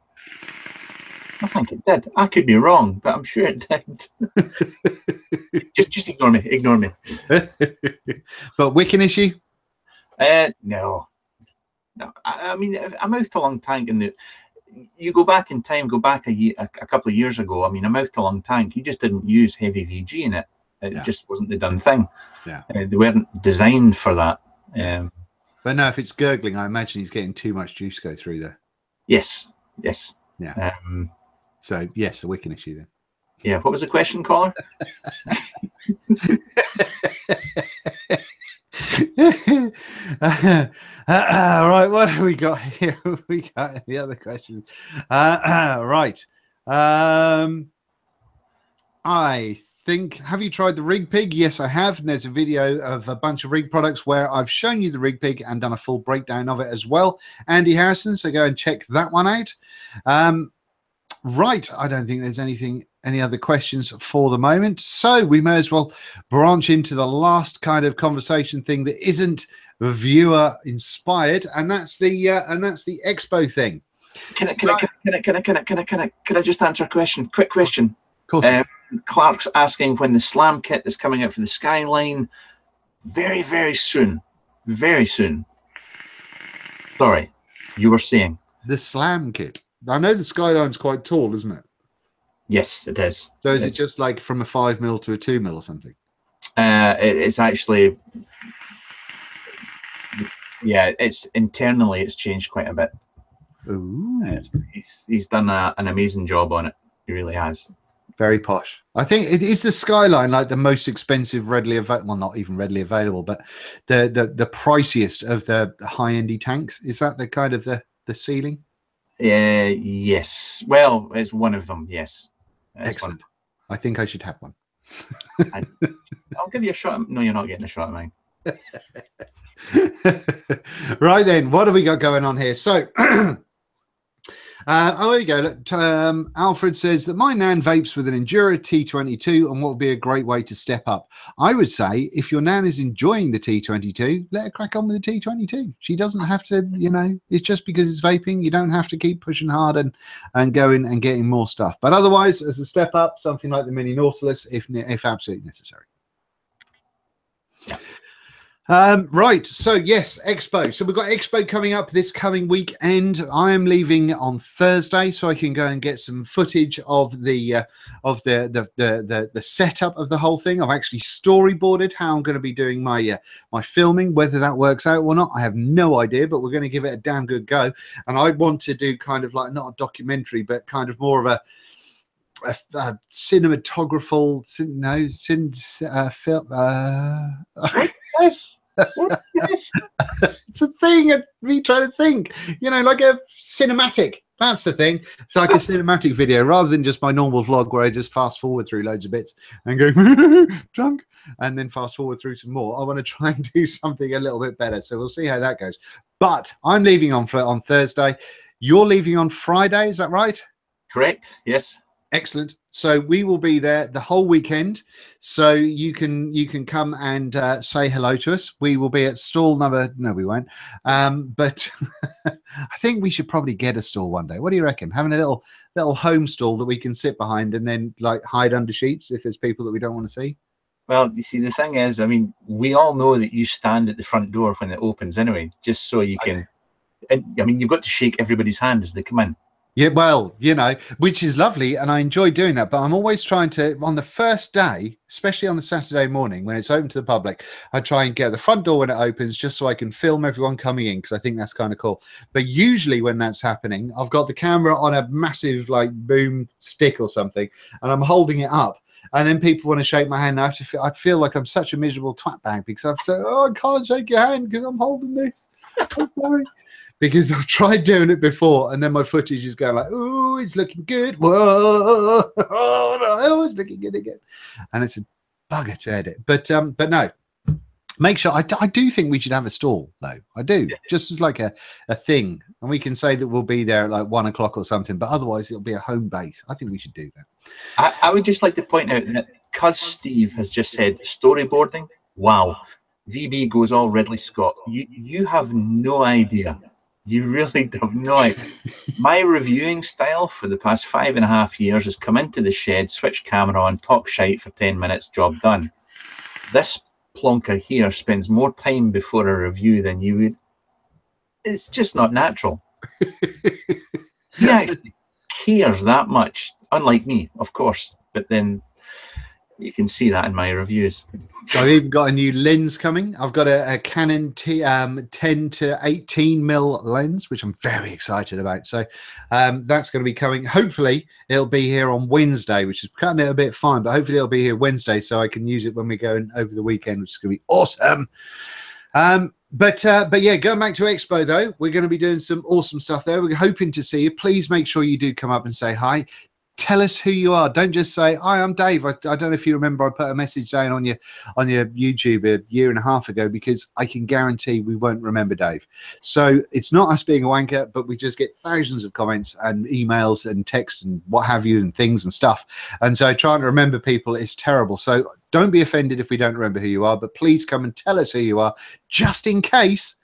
I think it did. I could be wrong, but I'm sure it did. just ignore me. Ignore me. But wicking issue? No. I mean, I mouthed a long tank, and you go back in time, go back a couple of years ago. I mean, I mouthed a long tank. You just didn't use heavy VG in it. It just wasn't the done thing. Yeah, they weren't designed for that. But no, if it's gurgling, I imagine he's getting too much juice go through there. Yes. Yes. Yeah. So yes, a wicking issue then. Yeah. What was the question, caller? Right, what have we got here? We got any other questions? Right. I think, have you tried the Rig Pig? Yes, I have. And there's a video of a bunch of rig products where I've shown you the Rig Pig and done a full breakdown of it as well. Andy Harrison, so go and check that one out. Right, I don't think there's any other questions for the moment, so we may as well branch into the last kind of conversation thing that isn't viewer inspired, and that's the expo thing. Can I just answer a question? Quick question. Of course. Clark's asking when the Slam kit is coming out for the Skyline. Very, very soon. Very soon. Sorry, you were saying the Slam kit. I know the Skyline's quite tall, isn't it? Yes, it is. So is it just like from a 5mm to a 2mm or something? It's actually, yeah, it's internally it's changed quite a bit. Ooh. He's done an amazing job on it. He really has. Very posh. I think it is the Skyline, like the most expensive, readily available. Well, not even readily available, but the priciest of the high-endy tanks. Is that the kind of the ceiling? Yes. Well, it's one of them. Yes. Excellent. I think I should have one. I'll give you a shot. No, you're not getting a shot at mine. Right then, what have we got going on here? So, oh, there you go. Look, Alfred says that my Nan vapes with an Endura T22, and what would be a great way to step up? I would say if your Nan is enjoying the T22, let her crack on with the T22. She doesn't have to, you know, it's just because it's vaping. You don't have to keep pushing hard and going and getting more stuff. But otherwise, as a step up, something like the Mini Nautilus, if absolutely necessary. Right, so yes, Expo. So we've got Expo coming up this coming weekend. I am leaving on Thursday, so I can go and get some footage of the setup of the whole thing. I've actually storyboarded how I'm going to be doing my my filming. Whether that works out or not, I have no idea, but we're going to give it a damn good go. And I want to do kind of like not a documentary, but kind of more of a cinematographical, film. Yes. Yes. It's a thing of me trying to think, you know, like a cinematic. That's the thing. It's like a cinematic video rather than just my normal vlog where I just fast forward through loads of bits and go drunk and then fast forward through some more. I want to try and do something a little bit better. So we'll see how that goes. But I'm leaving on Thursday. You're leaving on Friday. Is that right? Correct. Yes. Excellent. So we will be there the whole weekend, so you can come and say hello to us. We will be at stall number. No, we won't. But I think we should probably get a stall one day. What do you reckon? Having a little home stall that we can sit behind and then like hide under sheets if there's people that we don't want to see. Well, you see, the thing is, I mean, we all know that you stand at the front door when it opens anyway, just so you can. And I mean, you've got to shake everybody's hand as they come in. Yeah, well, you know, which is lovely, and I enjoy doing that. But I'm always trying to, on the first day, especially on the Saturday morning when it's open to the public, I try and get the front door when it opens just so I can film everyone coming in because I think that's kind of cool. But usually when that's happening, I've got the camera on a massive like boom stick or something, and I'm holding it up. And then people want to shake my hand. I feel like I'm such a miserable twat bag because I've said, "Oh, I can't shake your hand because I'm holding this." I'm sorry. Because I've tried doing it before, and then my footage is going like, "Oh, it's looking good." Whoa, oh, no, it's looking good again, and it's a bugger to edit. But no, Make sure. I do think we should have a stall, though. I do, just as like a thing, and we can say that we'll be there at like 1 o'clock or something. But otherwise, it'll be a home base. I think we should do that. I would just like to point out that because Steve has just said storyboarding, wow, VB goes all Ridley Scott. You have no idea. You really have no idea. My reviewing style for the past 5.5 years has come into the shed, switch camera on, talk shite for 10 minutes, job done. This plonker here spends more time before a review than you would. It's just not natural. He actually cares that much, unlike me, of course. But then you can see that in my reviews. I've even got a new lens coming. I've got a Canon 10 to 18 mil lens, which I'm very excited about. So that's going to be coming. Hopefully, it'll be here on Wednesday, which is cutting it a bit fine, but hopefully it'll be here Wednesday so I can use it when we go over the weekend, which is going to be awesome. But yeah, going back to Expo though, we're going to be doing some awesome stuff there. We're hoping to see you. Please make sure you do come up and say hi. Tell us who you are. Don't just say, hi, I'm Dave. I don't know if you remember, I put a message down on your YouTube a year and a half ago, because I can guarantee we won't remember Dave. So it's not us being a wanker, but we just get thousands of comments and emails and texts and what have you and things and stuff. And so trying to remember people is terrible. So don't be offended if we don't remember who you are, but please come and tell us who you are, just in case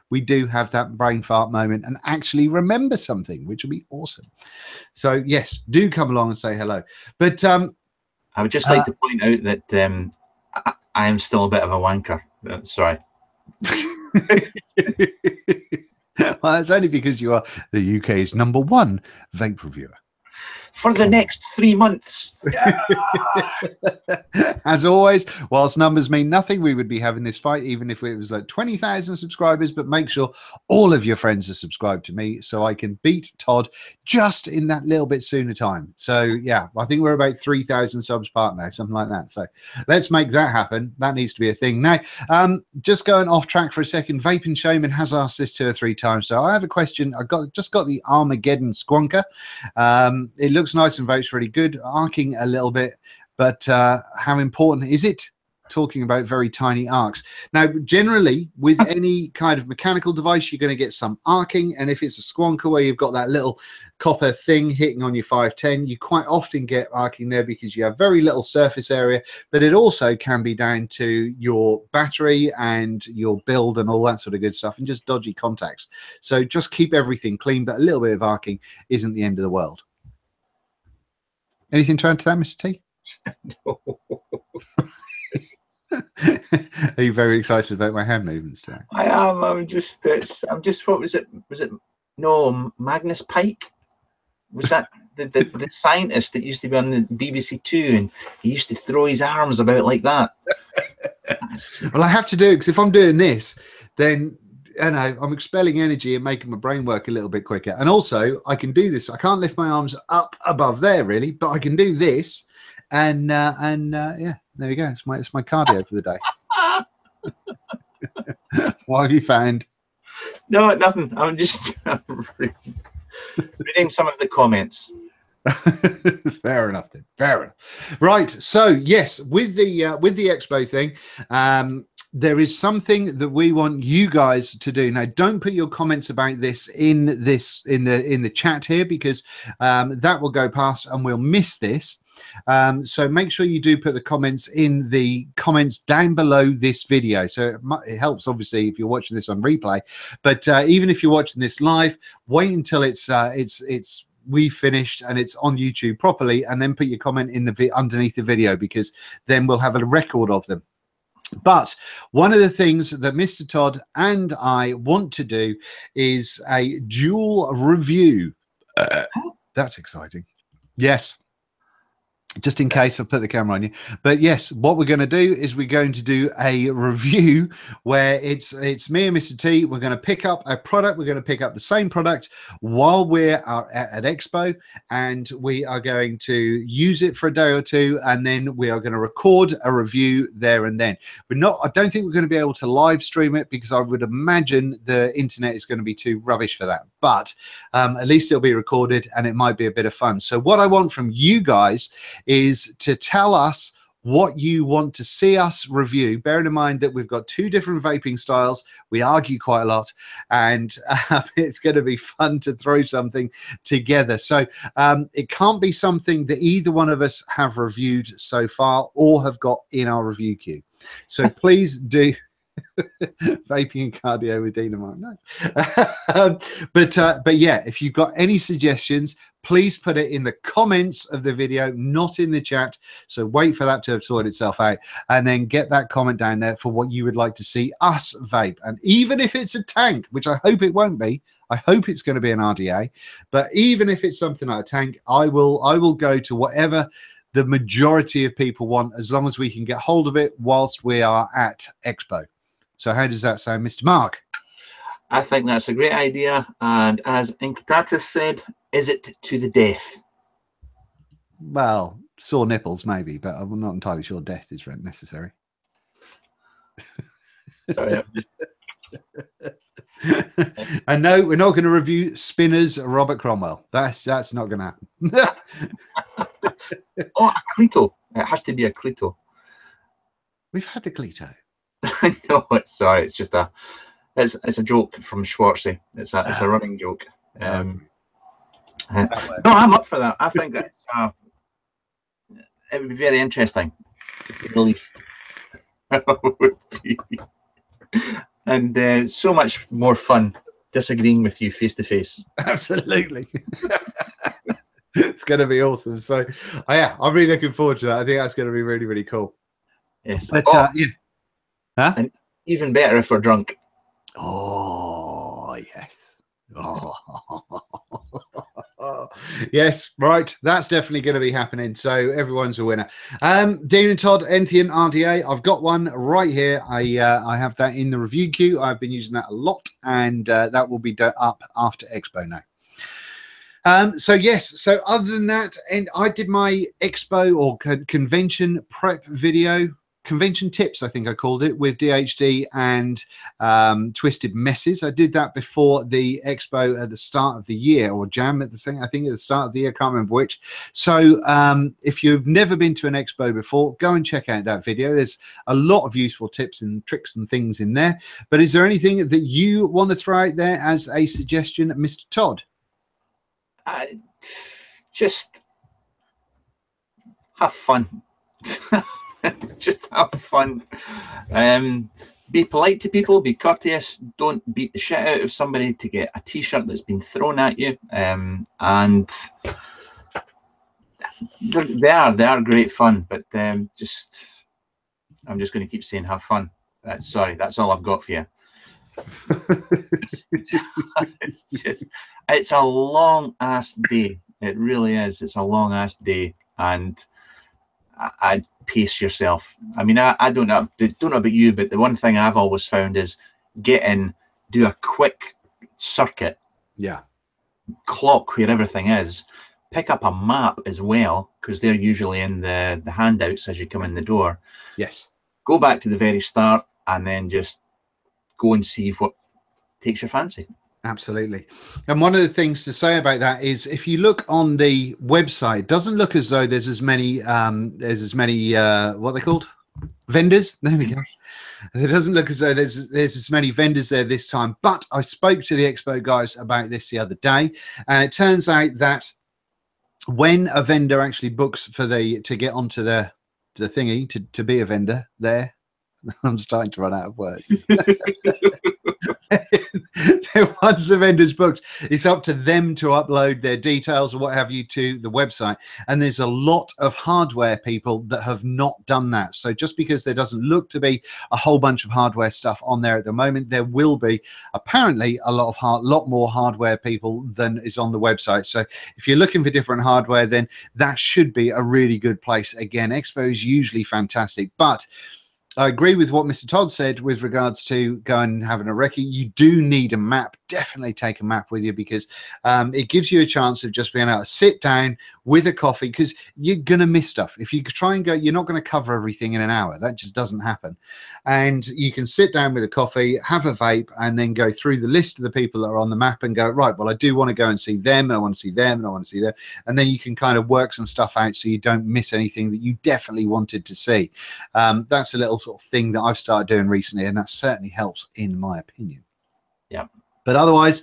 we do have that brain fart moment and actually remember something, which will be awesome. So yes, do come along and say hello. But I would just like to point out that I am still a bit of a wanker. Sorry. Well, it's only because you are the UK's #1 vape reviewer. For the next 3 months. Yeah. As always, whilst numbers mean nothing, we would be having this fight even if it was like 20,000 subscribers. But make sure all of your friends are subscribed to me so I can beat Todd just in that little bit sooner time. So yeah, I think we're about 3,000 subs part now, something like that. So let's make that happen. That needs to be a thing. Now, just going off track for a second, Vaping Showman has asked this 2 or 3 times. So I have a question. Just got the Armageddon Squonker. It looks nice and votes really good, arcing a little bit, but how important is it? Talking about very tiny arcs. Now, generally, with any kind of mechanical device, you're going to get some arcing, and if it's a squonker where you've got that little copper thing hitting on your 510, you quite often get arcing there because you have very little surface area, but it also can be down to your battery and your build and all that sort of good stuff, and just dodgy contacts. So just keep everything clean, but a little bit of arcing isn't the end of the world. Anything to add to that, Mr. T? No. Are you very excited about my hand movements today? I am. I'm just. What was it? Was it? No, Magnus Pike. Was that the scientist that used to be on the BBC Two, and he used to throw his arms about like that? Well, I have to do it because if I'm doing this, then I'm expelling energy and making my brain work a little bit quicker. And also, I can do this. I can't lift my arms up above there really, but I can do this, and yeah, there you go. It's my cardio for the day. What have you found? No, nothing. I'm just reading some of the comments. Fair enough then. Fair enough. Right. So yes, with the expo thing, there is something that we want you guys to do. Now, don't put your comments about this in the chat here, because that will go past and we'll miss this. So make sure you do put the comments in the comments down below this video. So it helps, obviously, if you're watching this on replay. But even if you're watching this live, wait until we finished and it's on YouTube properly, and then put your comment in underneath the video, because then we'll have a record of them. But one of the things that Mr. Todd and I want to do is a dual review. That's exciting. Yes. Just in case I put the camera on you. But yes, what we're going to do is we're going to do a review where it's me and Mr. T. We're going to pick up a product. We're going to pick up the same product while we're at Expo, and we are going to use it for a day or two, and then we are going to record a review there and then. I don't think we're going to be able to live stream it, because I would imagine the internet is going to be too rubbish for that. But at least it'll be recorded and it might be a bit of fun. So what I want from you guys is to tell us what you want to see us review, bearing in mind that we've got 2 different vaping styles. We argue quite a lot, and it's going to be fun to throw something together. So it can't be something that either one of us have reviewed so far or have got in our review queue. So please do. Vaping and cardio with dynamite, nice. But yeah, if you've got any suggestions, please put it in the comments of the video, not in the chat. So wait for that to sort itself out, and then get that comment down there for what you would like to see us vape. And even if it's a tank, which I hope it won't be, I hope it's going to be an RDA, but even if it's something like a tank, I will go to whatever the majority of people want, as long as we can get hold of it whilst we are at Expo. So how does that sound, Mr. Mark? I think that's a great idea. And as Inktatus said, is it to the death? Well, sore nipples maybe, but I'm not entirely sure death is necessary. Sorry. And no, we're not going to review Spinner's Robert Cromwell. That's not going to happen. Oh, a Cleto. It has to be a Cleto. We've had the Cleto. No, sorry, it's just it's a joke from Schwartzy. It's a running joke. No, I'm up for that. I think that's it would be very interesting, at the least. And so much more fun disagreeing with you face to face. Absolutely. It's going to be awesome. So yeah, I'm really looking forward to that. I think that's going to be really, really cool. Yes. But yeah. Huh? And even better if we're drunk. Oh, yes. Oh. Yes, right. That's definitely going to be happening. So everyone's a winner. Dean and Todd, Enthean RDA. I've got one right here. I have that in the review queue. I've been using that a lot, and that will be up after Expo now. So yes, so other than that, and I did my Expo or convention prep video, convention tips, I think I called it, with DHD and Twisted Messes. I did that before the Expo at the start of the year, or Jam at the thing, I think at the start of the year, I can't remember which. So if you've never been to an Expo before, go and check out that video. There's a lot of useful tips and tricks and things in there. But is there anything that you want to throw out there as a suggestion, Mr. Todd? Just have fun. Just have fun. Be polite to people, be courteous, don't beat the shit out of somebody to get a t-shirt that's been thrown at you. And they are great fun, but I'm just going to keep saying have fun. Sorry, that's all I've got for you. It's a long ass day. It really is. It's a long ass day, and I'd pace yourself. I mean, I don't know about you, but the one thing I've always found is get in, do a quick circuit, yeah, clock where everything is, pick up a map as well, because they're usually in the handouts as you come in the door. Yes, go back to the very start and then just go and see what takes your fancy. Absolutely. And one of the things to say about that is, if you look on the website, it doesn't look as though there's as many what they called vendors. There we go. It doesn't look as though there's as many vendors there this time. But I spoke to the Expo guys about this the other day, and it turns out that when a vendor actually books for to get onto the thingy to be a vendor there, I'm starting to run out of words. Once the vendor's booked, it's up to them to upload their details or what have you to the website. And there's a lot of hardware people that have not done that. So just because there doesn't look to be a whole bunch of hardware stuff on there at the moment, there will be apparently a lot more hardware people than is on the website. So if you're looking for different hardware, then that should be a really good place. Again, Expo is usually fantastic, but I agree with what Mr. Todd said with regards to going and having a recce. You do need a map definitely take a map with you, because it gives you a chance of just being able to sit down with a coffee, because you're going to miss stuff. If you try and go, you're not going to cover everything in an hour. That just doesn't happen. And you can sit down with a coffee, have a vape, and then go through the list of the people that are on the map and go, right, well, I do want to go and see them, and I want to see them, and I want to see them. And then you can kind of work some stuff out so you don't miss anything that you definitely wanted to see. That's a little sort of thing that I've started doing recently, and that certainly helps, in my opinion. Yeah. But otherwise,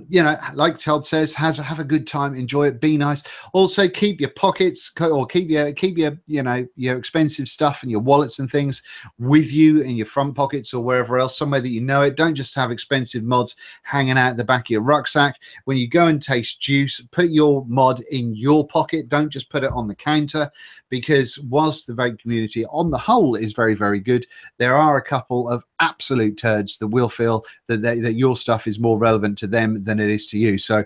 you know, like Todd says, have a good time, enjoy it, be nice. Also, keep your pockets, or keep your you know, your expensive stuff and your wallets and things with you in your front pockets or wherever else, somewhere that you know it. Don't just have expensive mods hanging out the back of your rucksack. When you go and taste juice, put your mod in your pocket. Don't just put it on the counter, because whilst the vape community on the whole is very, very good, there are a couple of absolute turds that will feel that your stuff is more relevant to them than it is to you. So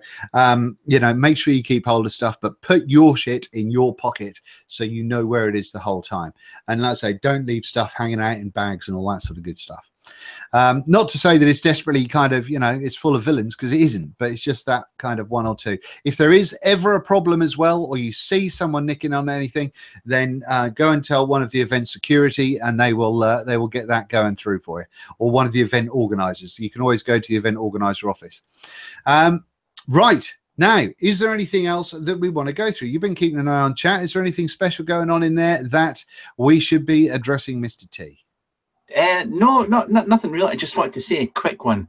you know, make sure you keep hold of stuff, but put your shit in your pocket so you know where it is the whole time. And like I say, don't leave stuff hanging out in bags and all that sort of good stuff. Not to say that it's desperately kind of, you know, it's full of villains, because it isn't, but it's just that kind of one or two. If there is ever a problem as well, or you see someone nicking on anything, then go and tell one of the event security, and they will get that going through for you, or one of the event organizers. You can always go to the event organizer office. Right. Now, is there anything else that we want to go through? You've been keeping an eye on chat. Is there anything special going on in there that we should be addressing, Mr. T? No, nothing really. I just wanted to say a quick one.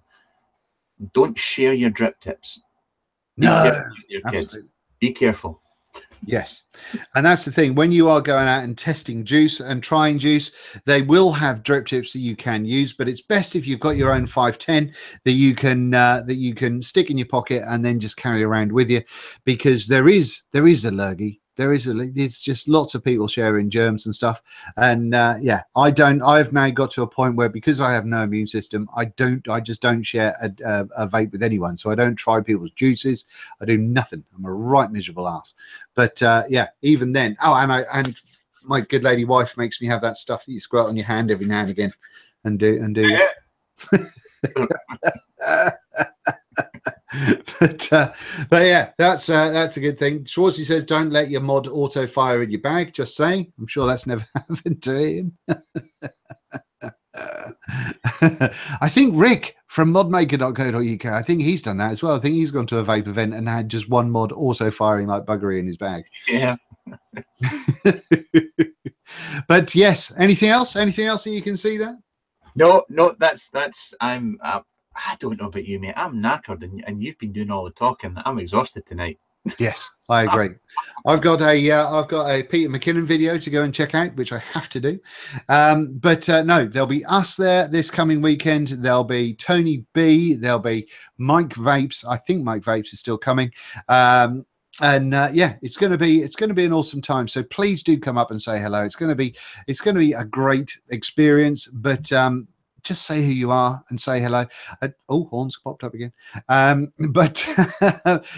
Don't share your drip tips. Be careful with your kids. Be careful. Yes, and that's the thing. When you are going out and testing juice and trying juice, they will have drip tips that you can use, but it's best if you've got your own 510 that you can stick in your pocket and then just carry around with you, because there is a lurgy. It's just lots of people sharing germs and stuff. And yeah, I've now got to a point where, because I have no immune system, I just don't share a vape with anyone. So I don't try people's juices. I do nothing. I'm a right miserable ass. But yeah, even then, and my good lady wife makes me have that stuff that you squirt on your hand every now and again and do. But yeah, that's a good thing. Schwartzy says, don't let your mod auto fire in your bag. Just saying. I'm sure that's never happened to him. I think Rick from modmaker.co.uk, I think he's done that as well. I think he's gone to a vape event and had just one mod auto firing like buggery in his bag. Yeah. But yes, anything else that you can see there? No, that's I don't know about you, mate. I'm knackered, and you've been doing all the talking. I'm exhausted tonight. Yes, I agree. I've got a Peter McKinnon video to go and check out, which I have to do. But no, there'll be us there this coming weekend. There'll be Tony B. There'll be Mike Vapes. I think Mike Vapes is still coming. And yeah, it's going to be an awesome time. So please do come up and say hello. It's going to be a great experience. But just say who you are and say hello. Oh, horns popped up again. But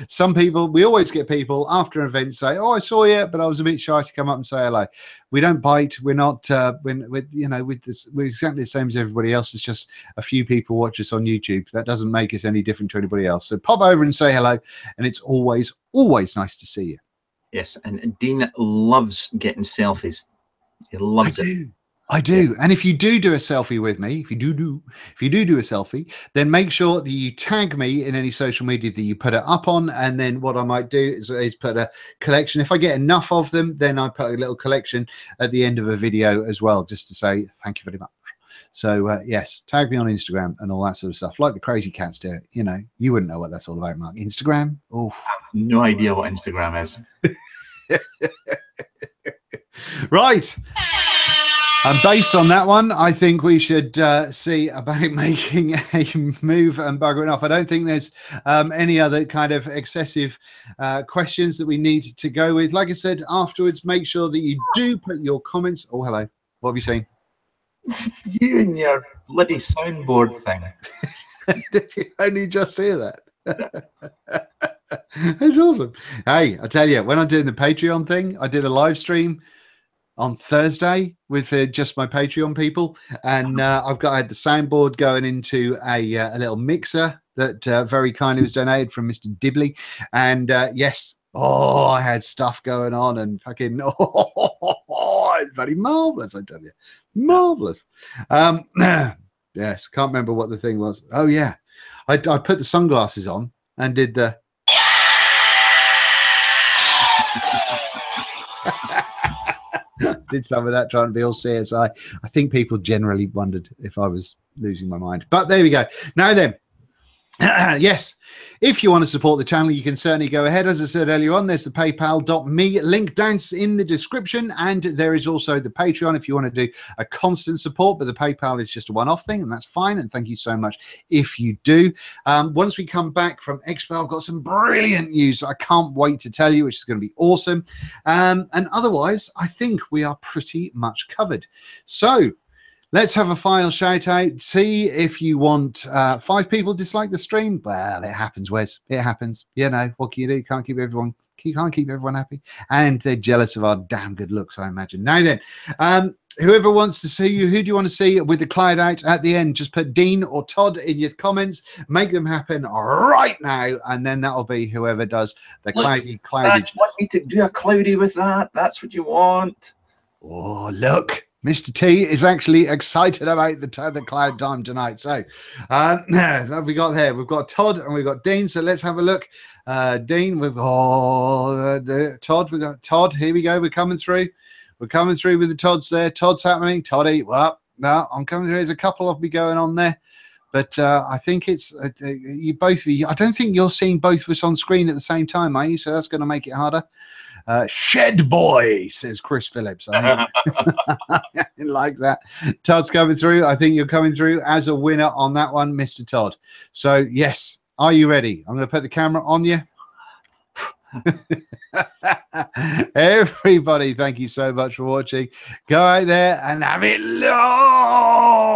some people, we always get people after an event say, "Oh, I saw you, but I was a bit shy to come up and say hello." We don't bite. We're not. We're exactly the same as everybody else. It's just a few people watch us on YouTube. That doesn't make us any different to anybody else. So pop over and say hello, and it's always nice to see you. Yes, and Dean loves getting selfies. He loves it. I do. And if you do a selfie with me, if you do a selfie, then make sure that you tag me in any social media that you put it up on. And then what I might do is put a collection. If I get enough of them, then I put a little collection at the end of a video as well, just to say thank you very much. So yes, tag me on Instagram and all that sort of stuff, like the crazy cats do. You know, you wouldn't know what that's all about, Mark. Instagram? Oh, no idea what Instagram is. Right. And based on that one, I think we should see about making a move and buggering off. I don't think there's any other kind of excessive questions that we need to go with. Like I said, afterwards, make sure that you do put your comments. Oh, hello. What have you seen? You and your bloody soundboard thing. Did you only just hear that? That's awesome. Hey, I tell you, when I'm doing the Patreon thing, I did a live stream on Thursday with just my Patreon people, and I had the soundboard going into a little mixer that very kindly was donated from Mr. Dibley. And yes, oh, I had stuff going on and fucking, it's bloody marvelous, I tell you. Marvelous. Yes, can't remember what the thing was. Oh, yeah. I put the sunglasses on and did the. Did some of that trying to be all CSI. I think people generally wondered if I was losing my mind. But there we go. Now then, yes, if you want to support the channel, you can certainly go ahead. As I said earlier on, there's the paypal.me link down in the description, and there is also the Patreon if you want to do a constant support, but the PayPal is just a one-off thing, and that's fine, and thank you so much if you do. Once we come back from Expo, I've got some brilliant news I can't wait to tell you, which is going to be awesome. And otherwise, I think we are pretty much covered. So let's have a final shout out. See if you want 5 people dislike the stream. Well, it happens, Wes. It happens. You know, what can you do? You can't keep everyone happy. And they're jealous of our damn good looks, I imagine. Now then, whoever wants to see you, who do you want to see with the cloud out at the end? Just put Dean or Todd in your comments. Make them happen right now. And then that'll be whoever does the cloudy. You want me to do a cloudy with that? That's what you want. Oh, look. Mr. T is actually excited about the cloud time tonight. So what have we got there? We've got Todd and we've got Dean. So let's have a look. Dean, we've Todd. We've got Todd. Here we go. We're coming through. We're coming through with the Todds there. Todd's happening. Toddy. Well, no, I'm coming through. There's a couple of me going on there. But I think it's you both of you. I don't think you're seeing both of us on screen at the same time, are you? So that's going to make it harder. Shed boy, says Chris Phillips. I like that. Todd's coming through. I think you're coming through as a winner on that one, Mr. Todd. So yes, are you ready? I'm going to put the camera on you. Everybody, thank you so much for watching. Go out there and have it large.